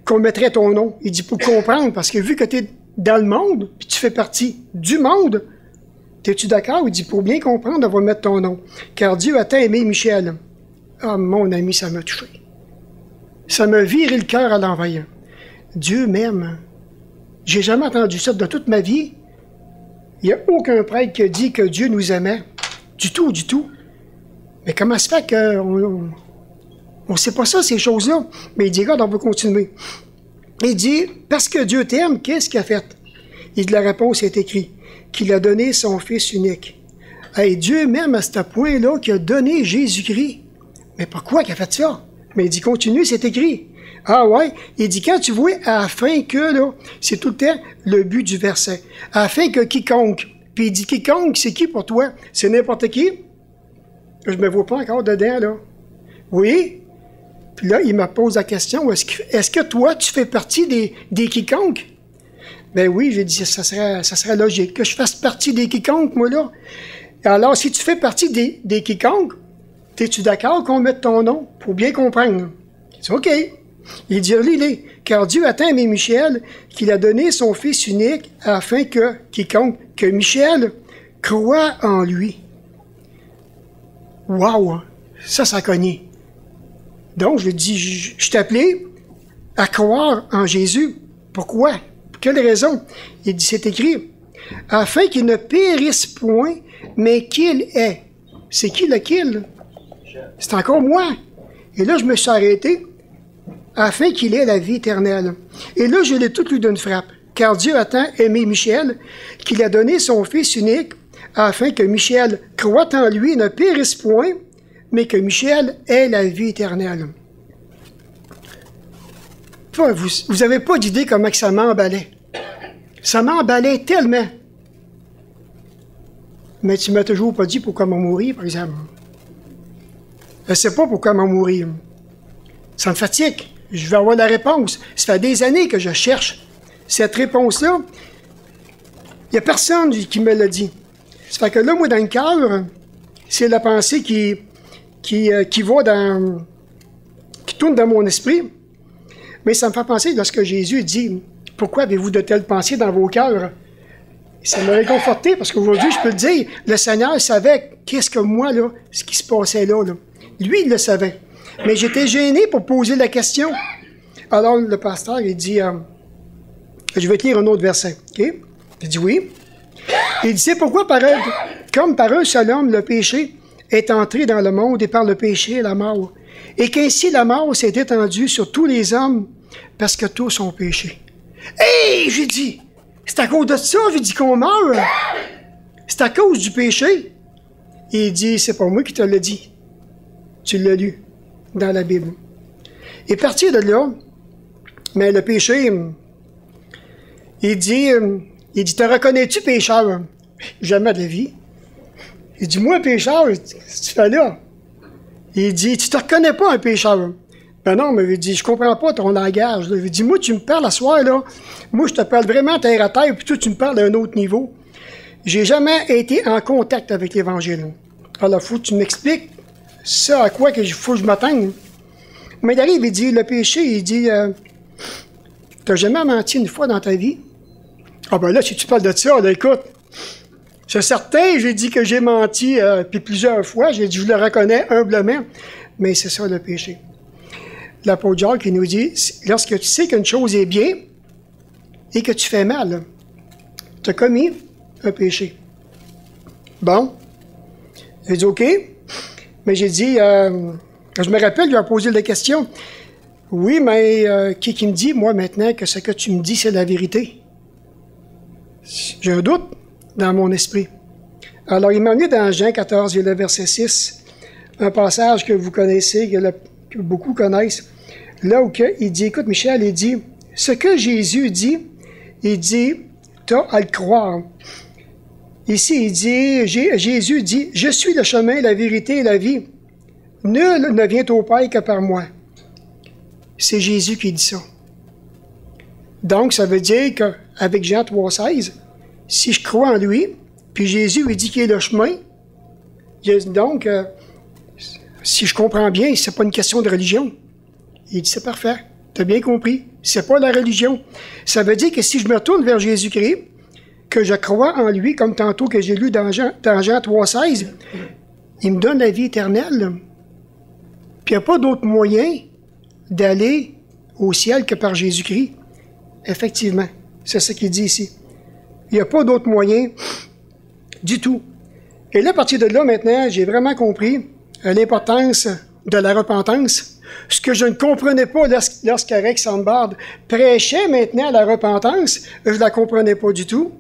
qu'on mettrait ton nom? Il dit, pour comprendre, parce que vu que tu es dans le monde, puis tu fais partie du monde, es-tu d'accord? Il dit, pour bien comprendre, on va mettre ton nom. Car Dieu a tant aimé Michel. Ah, mon ami, ça m'a touché. Ça m'a viré le cœur à l'envers. Dieu m'aime. J'ai jamais entendu ça de toute ma vie. Il n'y a aucun prêtre qui a dit que Dieu nous aimait. Du tout, du tout. Mais comment se fait qu'on ne sait pas ça, ces choses-là? Mais il dit, regarde, on va continuer. Il dit, parce que Dieu t'aime, qu'est-ce qu'il a fait? Il dit, la réponse est écrite, qu'il a donné son Fils unique. Hey, Dieu m'aime à ce point-là qu'il a donné Jésus-Christ. Mais pourquoi qu'il a fait ça? Mais il dit, continue, c'est écrit. Ah ouais? Il dit, quand tu vois, afin que, là, c'est tout le temps le but du verset. Afin que quiconque. Puis il dit, quiconque, c'est qui pour toi? C'est n'importe qui? Je me vois pas encore dedans, là. Oui? Puis là, il me pose la question, est-ce que toi, tu fais partie des quiconques? Ben oui, j'ai dit, ça serait logique que je fasse partie des quiconques, moi, là. Alors, si tu fais partie des quiconques, es-tu d'accord qu'on mette ton nom pour bien comprendre? C'est OK. Il dit, lis-les. Car Dieu a tant aimé Michel qu'il a donné son Fils unique afin que quiconque, que Michel croit en lui. Wow! Ça a cogné. Donc, je lui dis, je t'ai appelé à croire en Jésus. Pourquoi? Pour quelle raison? Il dit, c'est écrit, afin qu'il ne périsse point, mais qu'il ait. C'est qui le qu'il? C'est encore moi. Et là, je me suis arrêté, afin qu'il ait la vie éternelle. Et là, je l'ai tout lu d'une frappe. Car Dieu a tant aimé Michel qu'il a donné son Fils unique, afin que Michel croit en lui, ne périsse point, mais que Michel ait la vie éternelle. Vous n'avez pas d'idée comment que ça m'emballait. Ça m'emballait tellement. Mais tu m'as toujours pas dit pourquoi m'en mourir, par exemple. Je ne sais pas pourquoi m'en mourir. Ça me fatigue. Je vais avoir la réponse. Ça fait des années que je cherche cette réponse-là. Il n'y a personne qui me l'a dit. Ça fait que là, moi, dans le cœur, c'est la pensée qui tourne dans mon esprit. Mais ça me fait penser lorsque Jésus dit « Pourquoi avez-vous de telles pensées dans vos cœurs? » Ça m'a réconforté parce qu'aujourd'hui, je peux le dire, le Seigneur savait qu'est-ce que moi, là, ce qui se passait là. Lui, il le savait. Mais j'étais gêné pour poser la question. Alors, le pasteur, il dit je vais te lire un autre verset. OK? Il dit oui. Il dit, c'est pourquoi, comme par un seul homme, le péché est entré dans le monde et par le péché, la mort. Et qu'ainsi la mort s'est étendue sur tous les hommes parce que tous ont péché. Hey, j'ai dit, c'est à cause de ça, j'ai dit qu'on meurt. C'est à cause du péché. Et il dit, c'est pas moi qui te l'ai dit. Tu l'as lu dans la Bible. Et partir de là, mais le péché, il dit, te reconnais-tu pécheur? Jamais de la vie. Il dit, moi, pécheur, qu'est-ce que tu fais là? Il dit, tu te reconnais pas un pécheur? Ben non, mais il dit, je comprends pas ton langage. Là. Il dit, moi, tu me parles à soir, là. Moi, je te parle vraiment terre à terre, puis toi, tu me parles à un autre niveau. J'ai jamais été en contact avec l'Évangile. Alors, faut que tu m'expliques ça à quoi qu'il faut que je m'atteigne. Mais il arrive, il dit, le péché, il dit, t'as jamais menti une fois dans ta vie? Ah ben là, si tu parles de ça, là, écoute, c'est certain, j'ai dit que j'ai menti, puis plusieurs fois, j'ai dit, je le reconnais humblement, mais c'est ça le péché. L'apôtre Jacques qui nous dit, lorsque tu sais qu'une chose est bien et que tu fais mal, tu as commis un péché. Bon, j'ai dit OK, mais j'ai dit, je me rappelle, il a posé la question, oui, mais qui me dit, moi, maintenant, que ce que tu me dis, c'est la vérité? J'ai un doute dans mon esprit. Alors, il m'a amené dans Jean 14, il y a le verset 6, un passage que vous connaissez, que beaucoup connaissent, là où il dit, écoute Michel, il dit, ce que Jésus dit, il dit, t'as à le croire. Ici, il dit, Jésus dit, je suis le chemin, la vérité et la vie. Nul ne vient au Père que par moi. C'est Jésus qui dit ça. Donc, ça veut dire qu'avec Jean 3,16, si je crois en lui, puis Jésus il dit qu'il est le chemin, donc, si je comprends bien, c'est pas une question de religion. Il dit, c'est parfait, tu as bien compris, c'est pas la religion. Ça veut dire que si je me tourne vers Jésus-Christ, que je crois en lui, comme tantôt que j'ai lu dans Jean 3,16, il me donne la vie éternelle. Puis il n'y a pas d'autre moyen d'aller au ciel que par Jésus-Christ. Effectivement, c'est ce qu'il dit ici. Il n'y a pas d'autre moyen du tout. Et là, à partir de là, maintenant, j'ai vraiment compris l'importance de la repentance. Ce que je ne comprenais pas lorsque Rex Sandbard prêchait maintenant la repentance, je ne la comprenais pas du tout.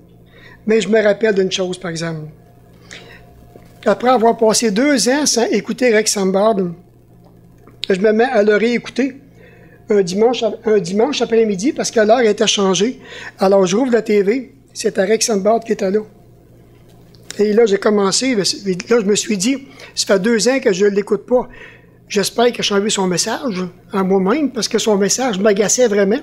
Mais je me rappelle d'une chose, par exemple. Après avoir passé 2 ans sans écouter Rex Sandbard, je me mets à le réécouter un dimanche après-midi parce que l'heure était changée. Alors, je rouvre la TV, c'était Rex Sandbard qui était là. Et là, j'ai commencé, là, je me suis dit, ça fait 2 ans que je ne l'écoute pas. J'espère qu'il a changé son message à moi-même, parce que son message m'agaçait vraiment.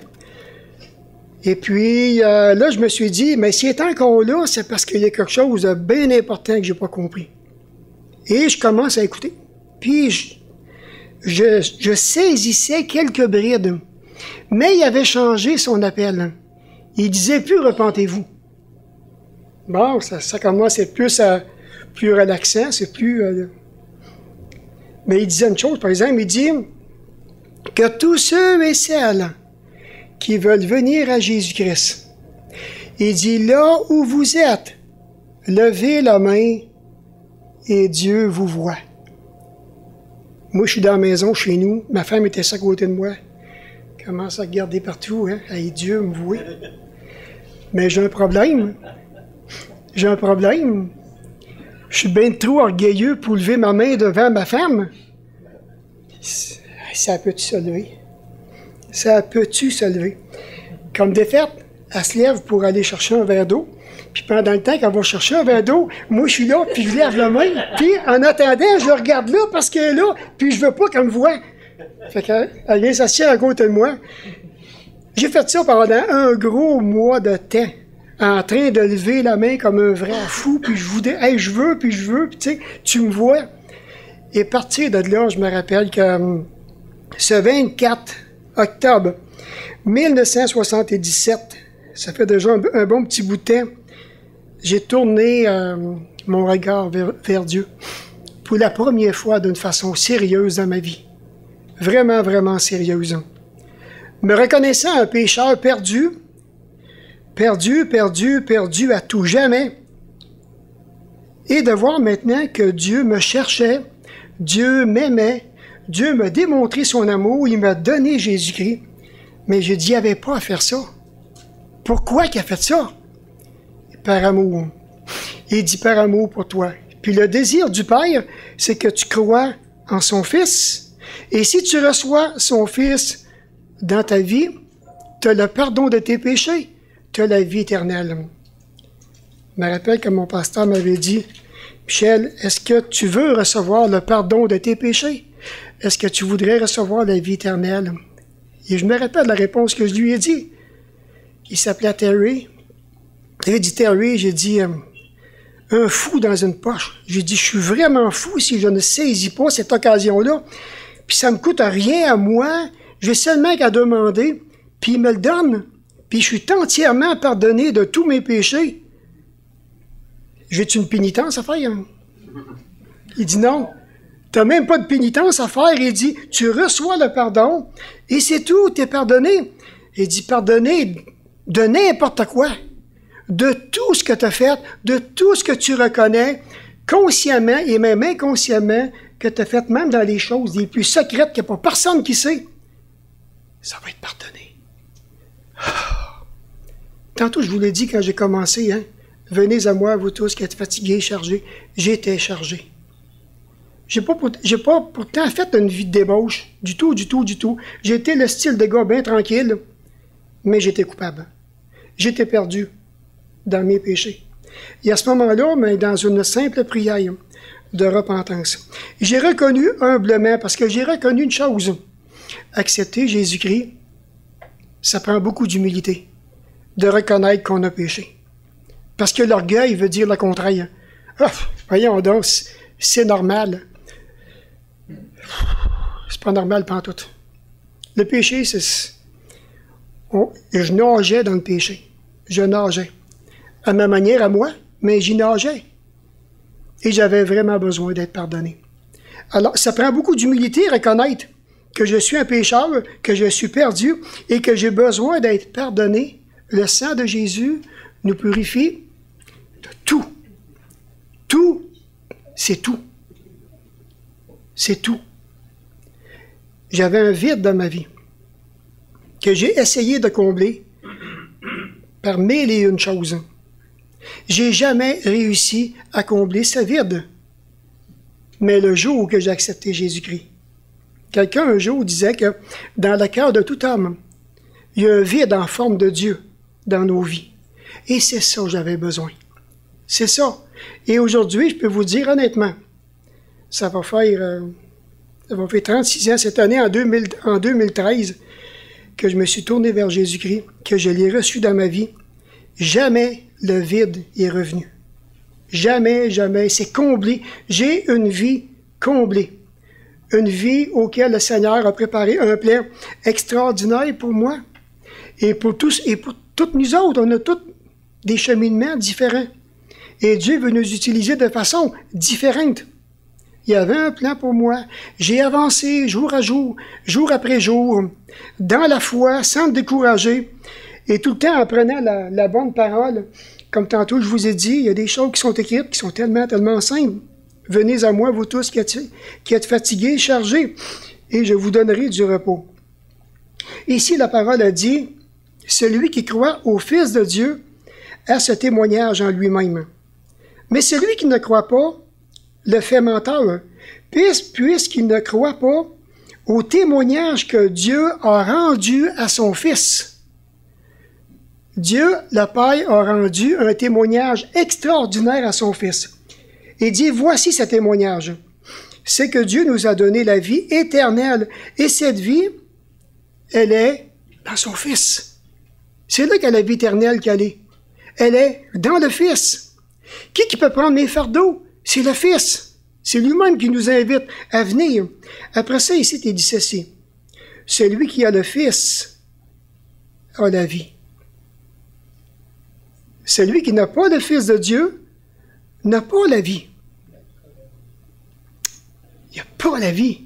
Et puis, là, je me suis dit, mais s'il est encore là, c'est parce qu'il y a quelque chose de bien important que je n'ai pas compris. Et je commence à écouter. Puis, je saisissais quelques brides. Mais il avait changé son appel. Il disait plus « repentez-vous ». Bon, ça commence, c'est plus relaxant, c'est plus... Mais il disait une chose, par exemple, il dit que tous ceux et celles qui veulent venir à Jésus-Christ, il dit, là où vous êtes, levez la main et Dieu vous voit. Moi, je suis dans la maison, chez nous, ma femme était à côté de moi. Elle commence à regarder partout, hein, et Dieu me voit. Mais j'ai un problème. J'ai un problème. Je suis bien trop orgueilleux pour lever ma main devant ma femme. Ça peut-tu se lever? Ça peut-tu se lever? Comme de fait, elle se lève pour aller chercher un verre d'eau. Puis pendant le temps qu'elle va chercher un verre d'eau, moi je suis là, puis je lève la main. Puis en attendant, je regarde là parce qu'elle est là, puis je veux pas qu'elle me voie. Fait qu'elle vient s'asseoir à côté de moi. J'ai fait ça pendant un gros mois de temps, en train de lever la main comme un vrai fou, puis je voudrais, hey, je veux, puis tu sais, tu me vois. Et à partir de là, je me rappelle que ce 24 octobre 1977, ça fait déjà un bon petit bout de temps, j'ai tourné mon regard vers Dieu pour la première fois d'une façon sérieuse dans ma vie. Vraiment, vraiment sérieuse. Me reconnaissant un pécheur perdu à tout jamais. Et de voir maintenant que Dieu me cherchait, Dieu m'aimait, Dieu m'a démontré son amour, il m'a donné Jésus-Christ. Mais j'ai dit, il n'avait pas à faire ça. Pourquoi qu'il a fait ça? Par amour. Il dit par amour pour toi. Puis le désir du Père, c'est que tu crois en son Fils. Et si tu reçois son Fils dans ta vie, tu as le pardon de tes péchés. Tu as la vie éternelle. Je me rappelle que mon pasteur m'avait dit, Michel, est-ce que tu veux recevoir le pardon de tes péchés? Est-ce que tu voudrais recevoir la vie éternelle? Et je me rappelle la réponse que je lui ai dit. Il s'appelait Terry. J'ai dit Terry, j'ai dit un fou dans une poche. J'ai dit, je suis vraiment fou si je ne saisis pas cette occasion-là. Puis ça me coûte rien à moi. J'ai seulement qu'à demander, puis il me le donne. Puis je suis entièrement pardonné de tous mes péchés. J'ai-tu une pénitence à faire? Il dit non. Tu n'as même pas de pénitence à faire. Il dit, tu reçois le pardon et c'est tout, tu es pardonné. Il dit, pardonné de n'importe quoi. De tout ce que tu as fait, de tout ce que tu reconnais, consciemment et même inconsciemment, que tu as fait même dans les choses les plus secrètes qu'il n'y a pas personne qui sait. Ça va être pardonné. Tantôt, je vous l'ai dit quand j'ai commencé, hein. Venez à moi, vous tous qui êtes fatigués, chargés. J'étais chargé. J'ai pas pourtant fait une vie de débauche. Du tout. J'étais le style de gars bien tranquille, mais j'étais coupable. J'étais perdu dans mes péchés. Et à ce moment-là, mais dans une simple prière de repentance, j'ai reconnu humblement, parce que j'ai reconnu une chose. Accepter Jésus-Christ, ça prend beaucoup d'humilité, de reconnaître qu'on a péché. Parce que l'orgueil veut dire le contraire. Ah, voyons donc, c'est normal. C'est pas normal pantoute. Le péché, c'est... je nageais dans le péché. Je nageais. À ma manière, à moi, mais j'y nageais. Et j'avais vraiment besoin d'être pardonné. Alors, ça prend beaucoup d'humilité, reconnaître que je suis un pécheur, que je suis perdu et que j'ai besoin d'être pardonné, le sang de Jésus nous purifie de tout. Tout, c'est tout. C'est tout. J'avais un vide dans ma vie que j'ai essayé de combler par mille et une choses. J'ai jamais réussi à combler ce vide. Mais le jour que j'ai accepté Jésus-Christ, quelqu'un un jour disait que dans le cœur de tout homme, il y a un vide en forme de Dieu dans nos vies. Et c'est ça que j'avais besoin. C'est ça. Et aujourd'hui, je peux vous dire honnêtement, ça va faire 36 ans cette année, en 2013, que je me suis tourné vers Jésus-Christ, que je l'ai reçu dans ma vie. Jamais le vide est revenu. Jamais, jamais. C'est comblé. J'ai une vie comblée. Une vie auquel le Seigneur a préparé un plan extraordinaire pour moi. Et pour tous, et pour toutes nous autres, on a tous des cheminements différents. Et Dieu veut nous utiliser de façon différente. Il y avait un plan pour moi. J'ai avancé jour à jour, jour après jour, dans la foi, sans me décourager, et tout le temps en prenant la bonne parole. Comme tantôt je vous ai dit, il y a des choses qui sont écrites, qui sont tellement, tellement simples. Venez à moi, vous tous qui êtes fatigués, chargés, et je vous donnerai du repos. Ici, la parole a dit, celui qui croit au Fils de Dieu a ce témoignage en lui-même. Mais celui qui ne croit pas le fait menteur, puisqu'il ne croit pas au témoignage que Dieu a rendu à son Fils. Dieu, le Père, a rendu un témoignage extraordinaire à son Fils. Et dit, voici ce témoignage. C'est que Dieu nous a donné la vie éternelle. Et cette vie, elle est dans son Fils. C'est là qu'elle a la vie éternelle qu'elle est. Elle est dans le Fils. Qui peut prendre mes fardeaux? C'est le Fils. C'est lui-même qui nous invite à venir. Après ça, ici, il dit ceci. Celui qui a le Fils a la vie. Celui qui n'a pas le Fils de Dieu n'a pas la vie. Il n'y a pas la vie.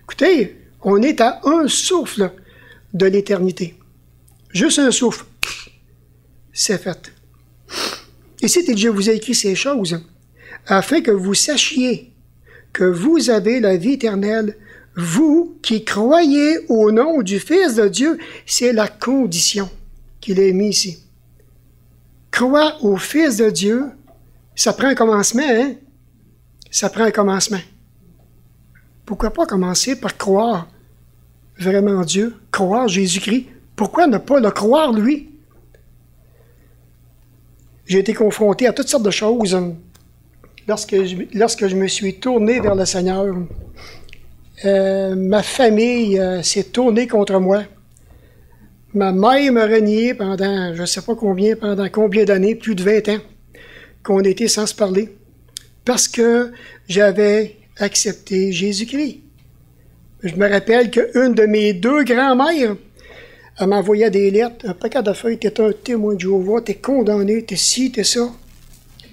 Écoutez, on est à un souffle de l'éternité. Juste un souffle. C'est fait. Ici, je vous ai écrit ces choses afin que vous sachiez que vous avez la vie éternelle, vous qui croyez au nom du Fils de Dieu. C'est la condition qu'il a mis ici. Croire au Fils de Dieu, ça prend un commencement, hein? Ça prend un commencement. Pourquoi pas commencer par croire vraiment en Dieu, croire Jésus-Christ? Pourquoi ne pas le croire, lui? J'ai été confronté à toutes sortes de choses lorsque je me suis tourné vers le Seigneur. Ma famille s'est tournée contre moi. Ma mère m'a renié pendant, je ne sais pas combien, pendant combien d'années, plus de 20 ans, qu'on était sans se parler, parce que j'avais accepté Jésus-Christ. Je me rappelle qu'une de mes deux grands-mères, elle m'envoyait des lettres, un paquet de feuilles, t'es un témoin de Jéhovah, t'es condamné, t'es ci, t'es ça.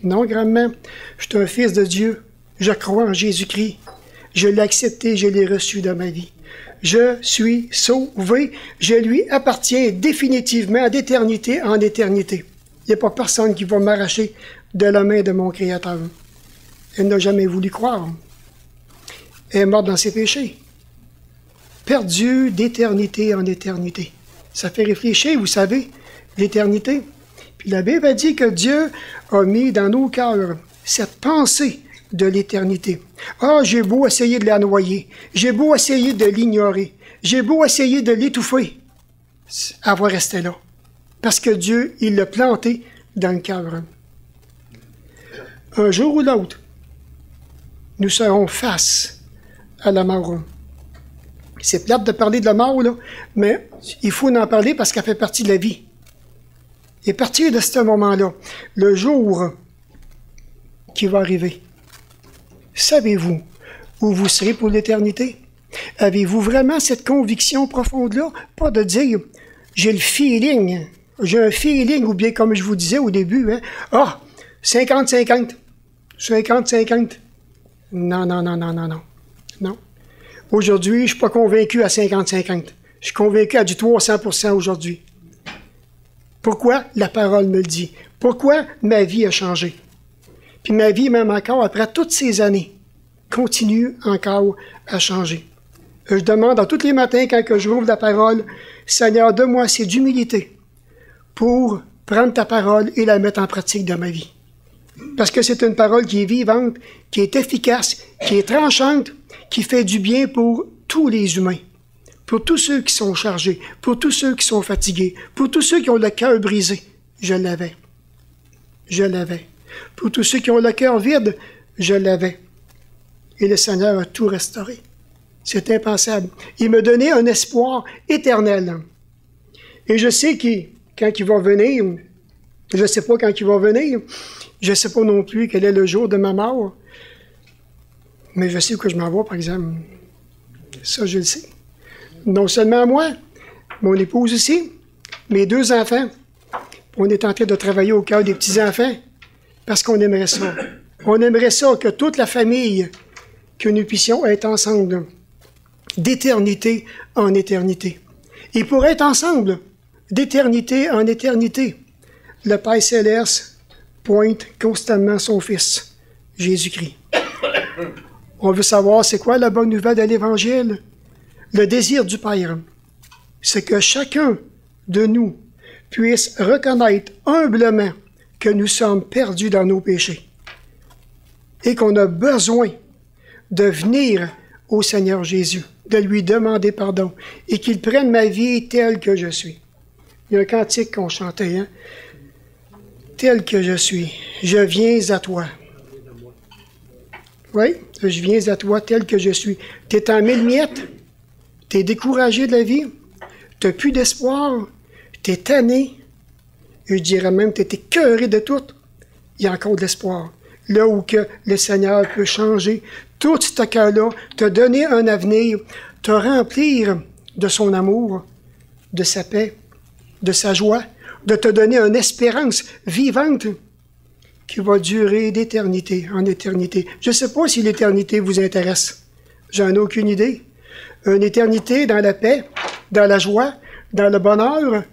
Non, grand-mère, je suis un fils de Dieu, je crois en Jésus-Christ, je l'ai accepté, je l'ai reçu dans ma vie. Je suis sauvé, je lui appartiens définitivement d'éternité en éternité. Il n'y a pas personne qui va m'arracher de la main de mon Créateur. Elle n'a jamais voulu croire. Elle est morte dans ses péchés. Perdue d'éternité en éternité. Ça fait réfléchir, vous savez, l'éternité. Puis la Bible a dit que Dieu a mis dans nos cœurs cette pensée de l'éternité. Ah, j'ai beau essayer de la noyer, j'ai beau essayer de l'ignorer, j'ai beau essayer de l'étouffer, elle va rester là. Parce que Dieu, il l'a planté dans le cœur. Un jour ou l'autre, nous serons face à la mort. C'est plate de parler de la mort, là, mais il faut en parler parce qu'elle fait partie de la vie. Et à partir de ce moment-là, le jour qui va arriver, savez-vous où vous serez pour l'éternité? Avez-vous vraiment cette conviction profonde-là? Pas de dire, j'ai le feeling, j'ai un feeling, ou bien comme je vous disais au début, hein, 50-50, 50-50. Non. Aujourd'hui, je ne suis pas convaincu à 50-50. Je suis convaincu à du 300% aujourd'hui. Pourquoi? La parole me le dit. Pourquoi? Ma vie a changé. Puis ma vie, même encore, après toutes ces années, continue encore à changer. Je demande à tous les matins, quand je rouvre la parole, Seigneur, donne-moi assez d'humilité pour prendre ta parole et la mettre en pratique dans ma vie. Parce que c'est une parole qui est vivante, qui est efficace, qui est tranchante, qui fait du bien pour tous les humains, pour tous ceux qui sont chargés, pour tous ceux qui sont fatigués, pour tous ceux qui ont le cœur brisé. Je l'avais. Je l'avais. Pour tous ceux qui ont le cœur vide, je l'avais. Et le Seigneur a tout restauré. C'est impensable. Il me donnait un espoir éternel. Et je sais quand il va venir, je ne sais pas quand il va venir, je ne sais pas non plus quel est le jour de ma mort, mais je sais où que je m'en vais, par exemple. Ça, je le sais. Non seulement moi, mon épouse aussi, mes 2 enfants. On est en train de travailler au cœur des petits-enfants parce qu'on aimerait ça. On aimerait ça que toute la famille, que nous puissions être ensemble, d'éternité en éternité. Et pour être ensemble, d'éternité en éternité, le Père Céleste pointe constamment son Fils, Jésus-Christ. On veut savoir c'est quoi la bonne nouvelle de l'Évangile? Le désir du Père, c'est que chacun de nous puisse reconnaître humblement que nous sommes perdus dans nos péchés et qu'on a besoin de venir au Seigneur Jésus, de lui demander pardon et qu'il prenne ma vie telle que je suis. Il y a un cantique qu'on chantait, hein? Tel que je suis, je viens à toi. Oui, je viens à toi tel que je suis. Tu es en 1000 miettes, tu es découragé de la vie, tu n'as plus d'espoir, tu es tanné, et je dirais même tu es écœuré de tout. Il y a encore de l'espoir. Là où que le Seigneur peut changer tout ce cœur-là, te donner un avenir, te remplir de son amour, de sa paix, de sa joie, de te donner une espérance vivante qui va durer d'éternité en éternité. Je ne sais pas si l'éternité vous intéresse. J'en ai aucune idée. Une éternité dans la paix, dans la joie, dans le bonheur,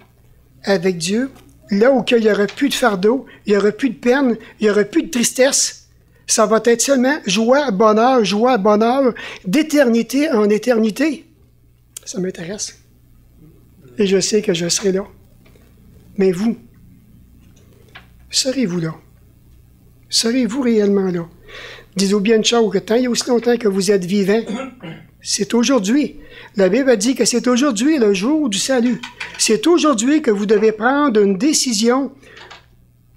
avec Dieu, là où il n'y aura plus de fardeau, il n'y aura plus de peine, il n'y aura plus de tristesse. Ça va être seulement joie, bonheur, d'éternité en éternité. Ça m'intéresse. Et je sais que je serai là. Mais vous, serez-vous là? Serez-vous réellement là? Dites-vous bien une chose, que tant et aussi longtemps que vous êtes vivant, c'est aujourd'hui. La Bible a dit que c'est aujourd'hui le jour du salut. C'est aujourd'hui que vous devez prendre une décision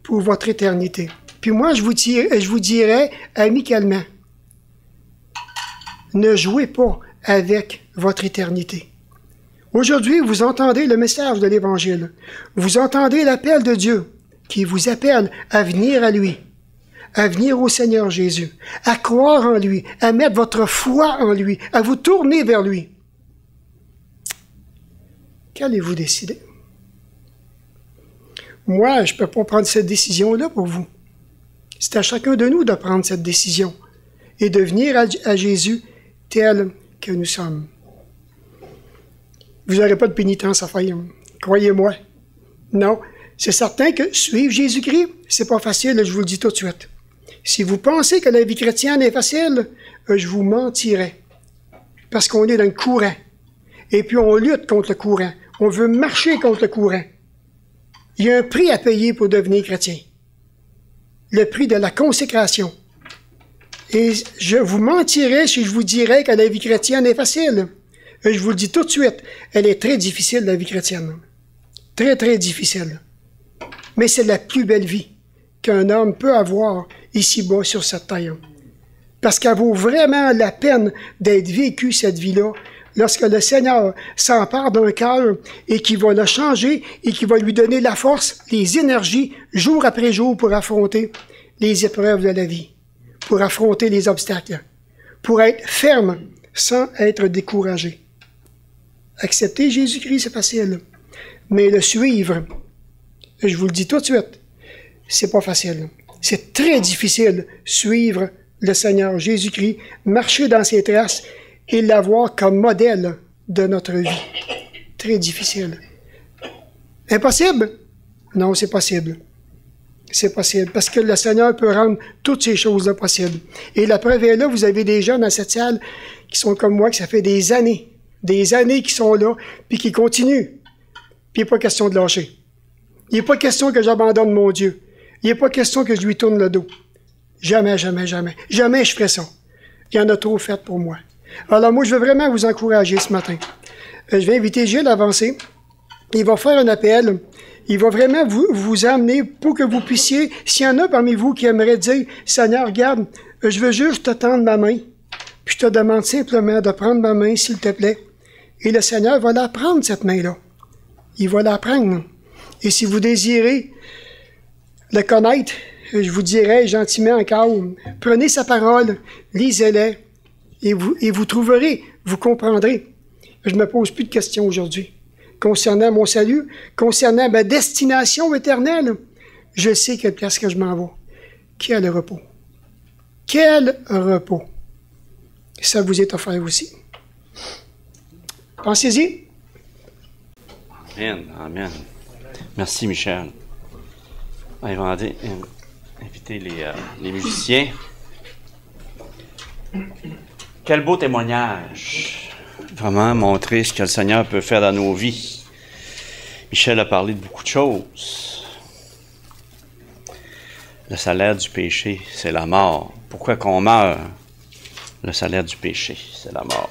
pour votre éternité. Puis moi, je vous dirais amicalement, ne jouez pas avec votre éternité. Aujourd'hui, vous entendez le message de l'Évangile. Vous entendez l'appel de Dieu qui vous appelle à venir à lui, à venir au Seigneur Jésus, à croire en lui, à mettre votre foi en lui, à vous tourner vers lui. Qu'allez-vous décider? Moi, je ne peux pas prendre cette décision-là pour vous. C'est à chacun de nous de prendre cette décision et de venir à Jésus tel que nous sommes. Vous n'aurez pas de pénitence à faire, croyez-moi. Non, c'est certain que suivre Jésus-Christ, c'est pas facile, je vous le dis tout de suite. Si vous pensez que la vie chrétienne est facile, je vous mentirais. Parce qu'on est dans le courant. Et puis on lutte contre le courant. On veut marcher contre le courant. Il y a un prix à payer pour devenir chrétien. Le prix de la consécration. Et je vous mentirais si je vous dirais que la vie chrétienne est facile. Je vous le dis tout de suite, elle est très difficile, la vie chrétienne. Très, très difficile. Mais c'est la plus belle vie qu'un homme peut avoir ici-bas sur cette terre. Parce qu'elle vaut vraiment la peine d'être vécue, cette vie-là, lorsque le Seigneur s'empare d'un cœur et qui va le changer et qui va lui donner la force, les énergies, jour après jour, pour affronter les épreuves de la vie, pour affronter les obstacles, pour être ferme sans être découragé. Accepter Jésus-Christ, c'est facile. Mais le suivre, je vous le dis tout de suite, c'est pas facile. C'est très difficile suivre le Seigneur Jésus-Christ, marcher dans ses traces et l'avoir comme modèle de notre vie. Très difficile. Impossible? Non, c'est possible. C'est possible, parce que le Seigneur peut rendre toutes ces choses-là possibles. Et la preuve est là, vous avez des gens dans cette salle qui sont comme moi, que ça fait des années qui sont là, puis qui continuent. Puis il n'est pas question de lâcher. Il n'est pas question que j'abandonne mon Dieu. Il n'est pas question que je lui tourne le dos. Jamais, jamais, jamais. Jamais je ferai ça. Il y en a trop fait pour moi. Alors moi, je veux vraiment vous encourager ce matin. Je vais inviter Gilles à avancer. Il va faire un appel. Il va vraiment vous amener pour que vous puissiez, s'il y en a parmi vous qui aimeraient dire, Seigneur, regarde, je veux juste te tendre ma main. Puis je te demande simplement de prendre ma main, s'il te plaît. Et le Seigneur va la prendre, cette main-là. Il va la prendre. Et si vous désirez le connaître, je vous dirais gentiment encore, prenez sa parole, lisez-la, et vous trouverez, vous comprendrez. Je ne me pose plus de questions aujourd'hui. Concernant mon salut, concernant ma destination éternelle, je sais quelle place que je m'en vais. Quel repos! Quel repos! Ça vous est offert aussi. Pensez-y. Amen, amen. Merci, Michel. On va inviter les musiciens. Quel beau témoignage! Vraiment montrer ce que le Seigneur peut faire dans nos vies. Michel a parlé de beaucoup de choses. Le salaire du péché, c'est la mort. Pourquoi qu'on meurt? Le salaire du péché, c'est la mort.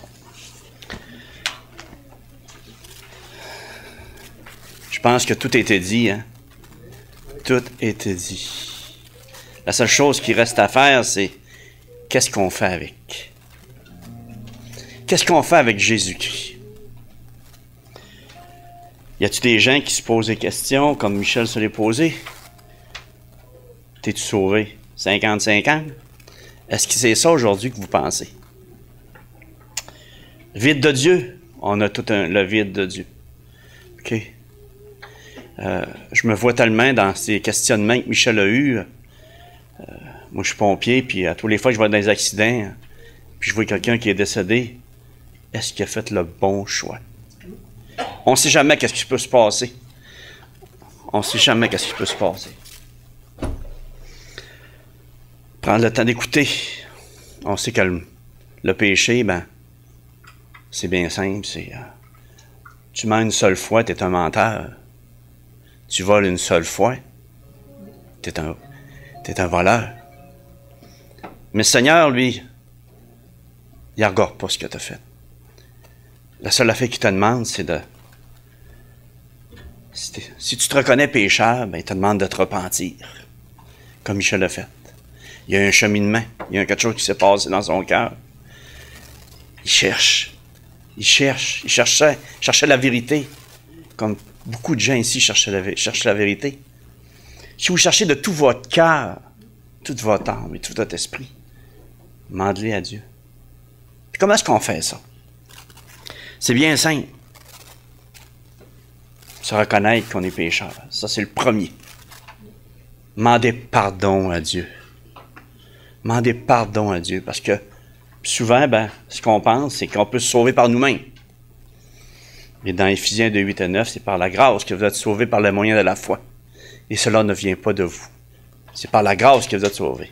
Je pense que tout a été dit, hein? Tout a été dit. La seule chose qui reste à faire, c'est qu'est-ce qu'on fait avec? Qu'est-ce qu'on fait avec Jésus-Christ? Y a-t-il des gens qui se posent des questions, comme Michel se les posait? T'es-tu sauvé? 50-50? Est-ce que c'est ça aujourd'hui que vous pensez? Vide de Dieu? On a tout le vide de Dieu. OK? Je me vois tellement dans ces questionnements que Michel a eus. Moi, je suis pompier, puis à tous les fois que je vois dans des accidents, puis je vois quelqu'un qui est décédé. Est-ce qu'il a fait le bon choix? On ne sait jamais qu'est-ce qui peut se passer. On ne sait jamais qu'est-ce qui peut se passer. Prendre le temps d'écouter. On sait que le péché, c'est bien simple. Tu mens une seule fois, tu es un menteur. Tu voles une seule fois, tu es un voleur. Mais le Seigneur, lui, il ne regarde pas ce que tu as fait. La seule affaire qu'il te demande, c'est de... Si tu te reconnais pécheur, il te demande de te repentir, comme Michel l'a fait. Il y a un cheminement, il y a quelque chose qui s'est passé dans son cœur. Il cherchait la vérité, comme beaucoup de gens ici cherchent la vérité. Si vous cherchez de tout votre cœur, toute votre âme et tout votre esprit, demandez-le à Dieu. Puis comment est-ce qu'on fait ça? C'est bien simple. Se reconnaître qu'on est pécheur. Ça, c'est le premier. Demandez pardon à Dieu. Demandez pardon à Dieu. Parce que souvent, ce qu'on pense, c'est qu'on peut se sauver par nous-mêmes. Et dans Éphésiens 2, 8 et 9, c'est par la grâce que vous êtes sauvés par le moyen de la foi. Et cela ne vient pas de vous. C'est par la grâce que vous êtes sauvés.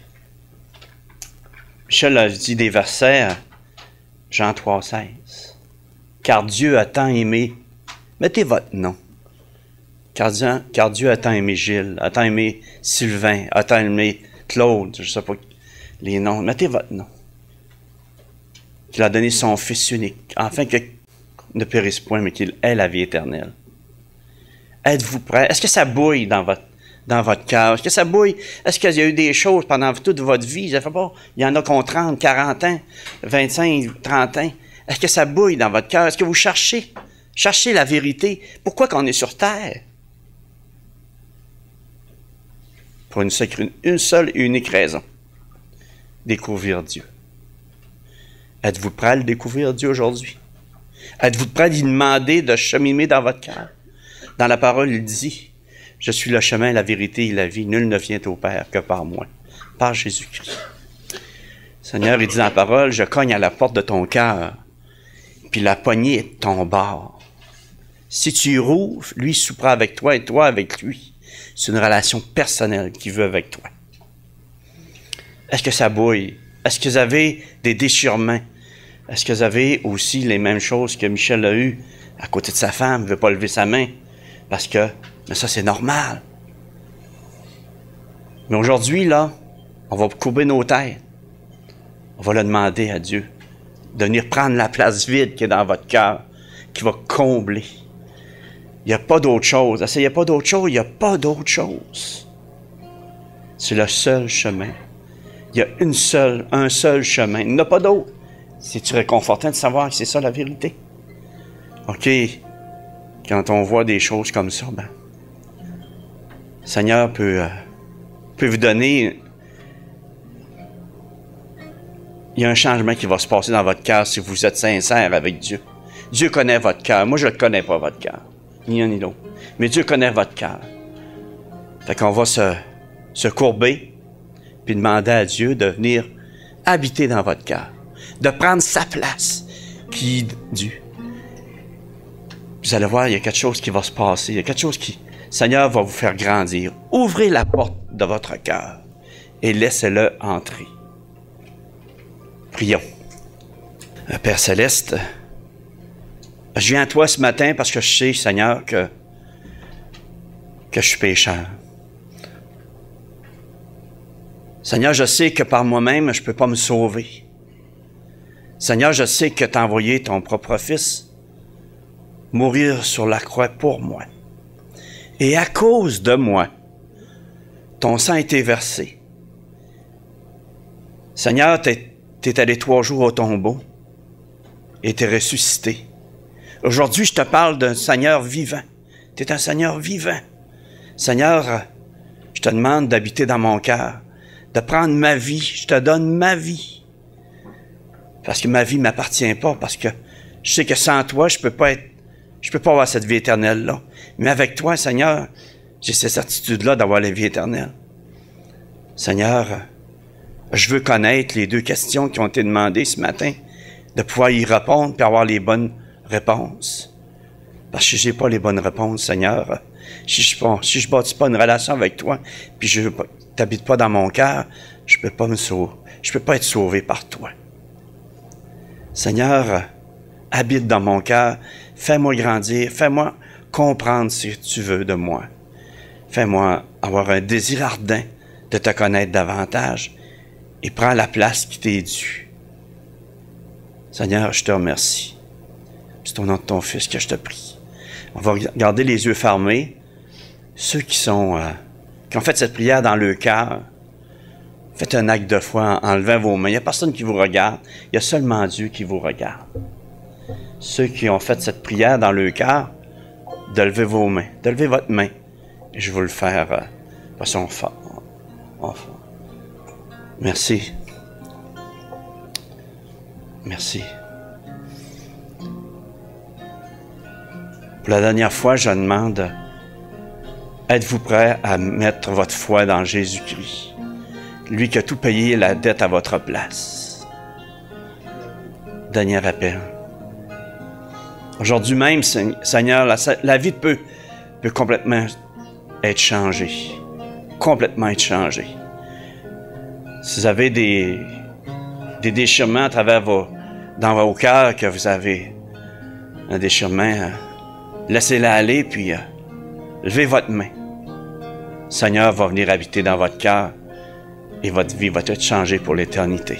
Michel a dit des versets, Jean 3, 16. Car Dieu a tant aimé, mettez votre nom. Car Dieu a tant aimé Gilles, a tant aimé Sylvain, a tant aimé Claude, je ne sais pas les noms, mettez votre nom. Qu'il a donné son Fils unique, afin que ne périsse point, mais qu'il ait la vie éternelle. Êtes-vous prêts? Est-ce que ça bouille dans votre cœur? Est-ce que ça bouille? Est-ce qu'il y a eu des choses pendant toute votre vie? Il y en a qui ont 30, 40 ans, 25, 30 ans. Est-ce que ça bouille dans votre cœur? Est-ce que vous cherchez la vérité? Pourquoi qu'on est sur terre? Pour une seule et unique raison. Découvrir Dieu. Êtes-vous prêt à le découvrir, Dieu, aujourd'hui? Êtes-vous prêt à lui demander de cheminer dans votre cœur? Dans la parole, il dit, « Je suis le chemin, la vérité et la vie. Nul ne vient au Père que par moi. » Par Jésus-Christ. Seigneur, il dit dans la parole, « Je cogne à la porte de ton cœur. puis la poignée est de ton bord. Si tu y rouvres, lui soupera avec toi et toi avec lui. C'est une relation personnelle qu'il veut avec toi. Est-ce que ça bouille? Est-ce que vous avez des déchirements? Est-ce que vous avez aussi les mêmes choses que Michel a eues à côté de sa femme? Il ne veut pas lever sa main parce que, mais ça c'est normal. Mais aujourd'hui, là, on va courber nos têtes. On va le demander à Dieu de venir prendre la place vide qui est dans votre cœur, qui va combler. Il n'y a pas d'autre chose. Il n'y a pas d'autre chose. Il n'y a pas d'autre chose. C'est le seul chemin. Il y a un seul chemin. Il n'y en a pas d'autre. C'est-tu réconfortant de savoir que c'est ça la vérité? OK. Quand on voit des choses comme ça, ben, le Seigneur peut vous donner. Il y a un changement qui va se passer dans votre cœur si vous êtes sincère avec Dieu. Dieu connaît votre cœur. Moi, je ne connais pas votre cœur. Ni un ni l'autre. Mais Dieu connaît votre cœur. Fait qu'on va se courber puis demander à Dieu de venir habiter dans votre cœur. De prendre sa place qui est due. Vous allez voir, il y a quelque chose qui va se passer. Il y a quelque chose qui, le Seigneur va vous faire grandir. Ouvrez la porte de votre cœur et laissez-le entrer. Prions. Père Céleste, je viens à toi ce matin parce que je sais, Seigneur, que je suis pécheur. Seigneur, je sais que par moi-même, je ne peux pas me sauver. Seigneur, je sais que tu as envoyé ton propre Fils mourir sur la croix pour moi. Et à cause de moi, ton sang a été versé. Seigneur, tu es allé 3 jours au tombeau et tu es ressuscité. Aujourd'hui, je te parle d'un Seigneur vivant. Tu es un Seigneur vivant. Seigneur, je te demande d'habiter dans mon cœur, de prendre ma vie. Je te donne ma vie. Parce que ma vie ne m'appartient pas, parce que je sais que sans toi, je peux pas avoir cette vie éternelle-là. Mais avec toi, Seigneur, j'ai cette certitude-là d'avoir la vie éternelle. Seigneur, je veux connaître les 2 questions qui ont été demandées ce matin, de pouvoir y répondre et avoir les bonnes réponses. Parce que je n'ai pas les bonnes réponses, Seigneur. Si je ne bâtis pas une relation avec toi, puis tu n'habites pas dans mon cœur, je ne peux pas me sauver. Je ne peux pas être sauvé par toi. Seigneur, habite dans mon cœur, fais-moi grandir, fais-moi comprendre ce que tu veux de moi. Fais-moi avoir un désir ardent de te connaître davantage et prends la place qui t'est due. Seigneur, je te remercie. C'est au nom de ton Fils que je te prie. On va garder les yeux fermés. Ceux qui ont fait cette prière dans le cœur, faites un acte de foi en levant vos mains. Il n'y a personne qui vous regarde. Il y a seulement Dieu qui vous regarde. Ceux qui ont fait cette prière dans le cœur, de lever vos mains, de lever votre main. Et je vais le faire de façon forte. Merci. Merci. Pour la dernière fois, je demande, êtes-vous prêt à mettre votre foi dans Jésus-Christ? Lui qui a tout payé la dette à votre place. Dernier appel. Aujourd'hui même, Seigneur, la vie peut complètement être changée. Complètement être changée. Si vous avez des déchirements à travers dans vos cœurs, que vous avez un déchirement, laissez-la aller, puis levez votre main. Le Seigneur va venir habiter dans votre cœur et votre vie va être changée pour l'éternité.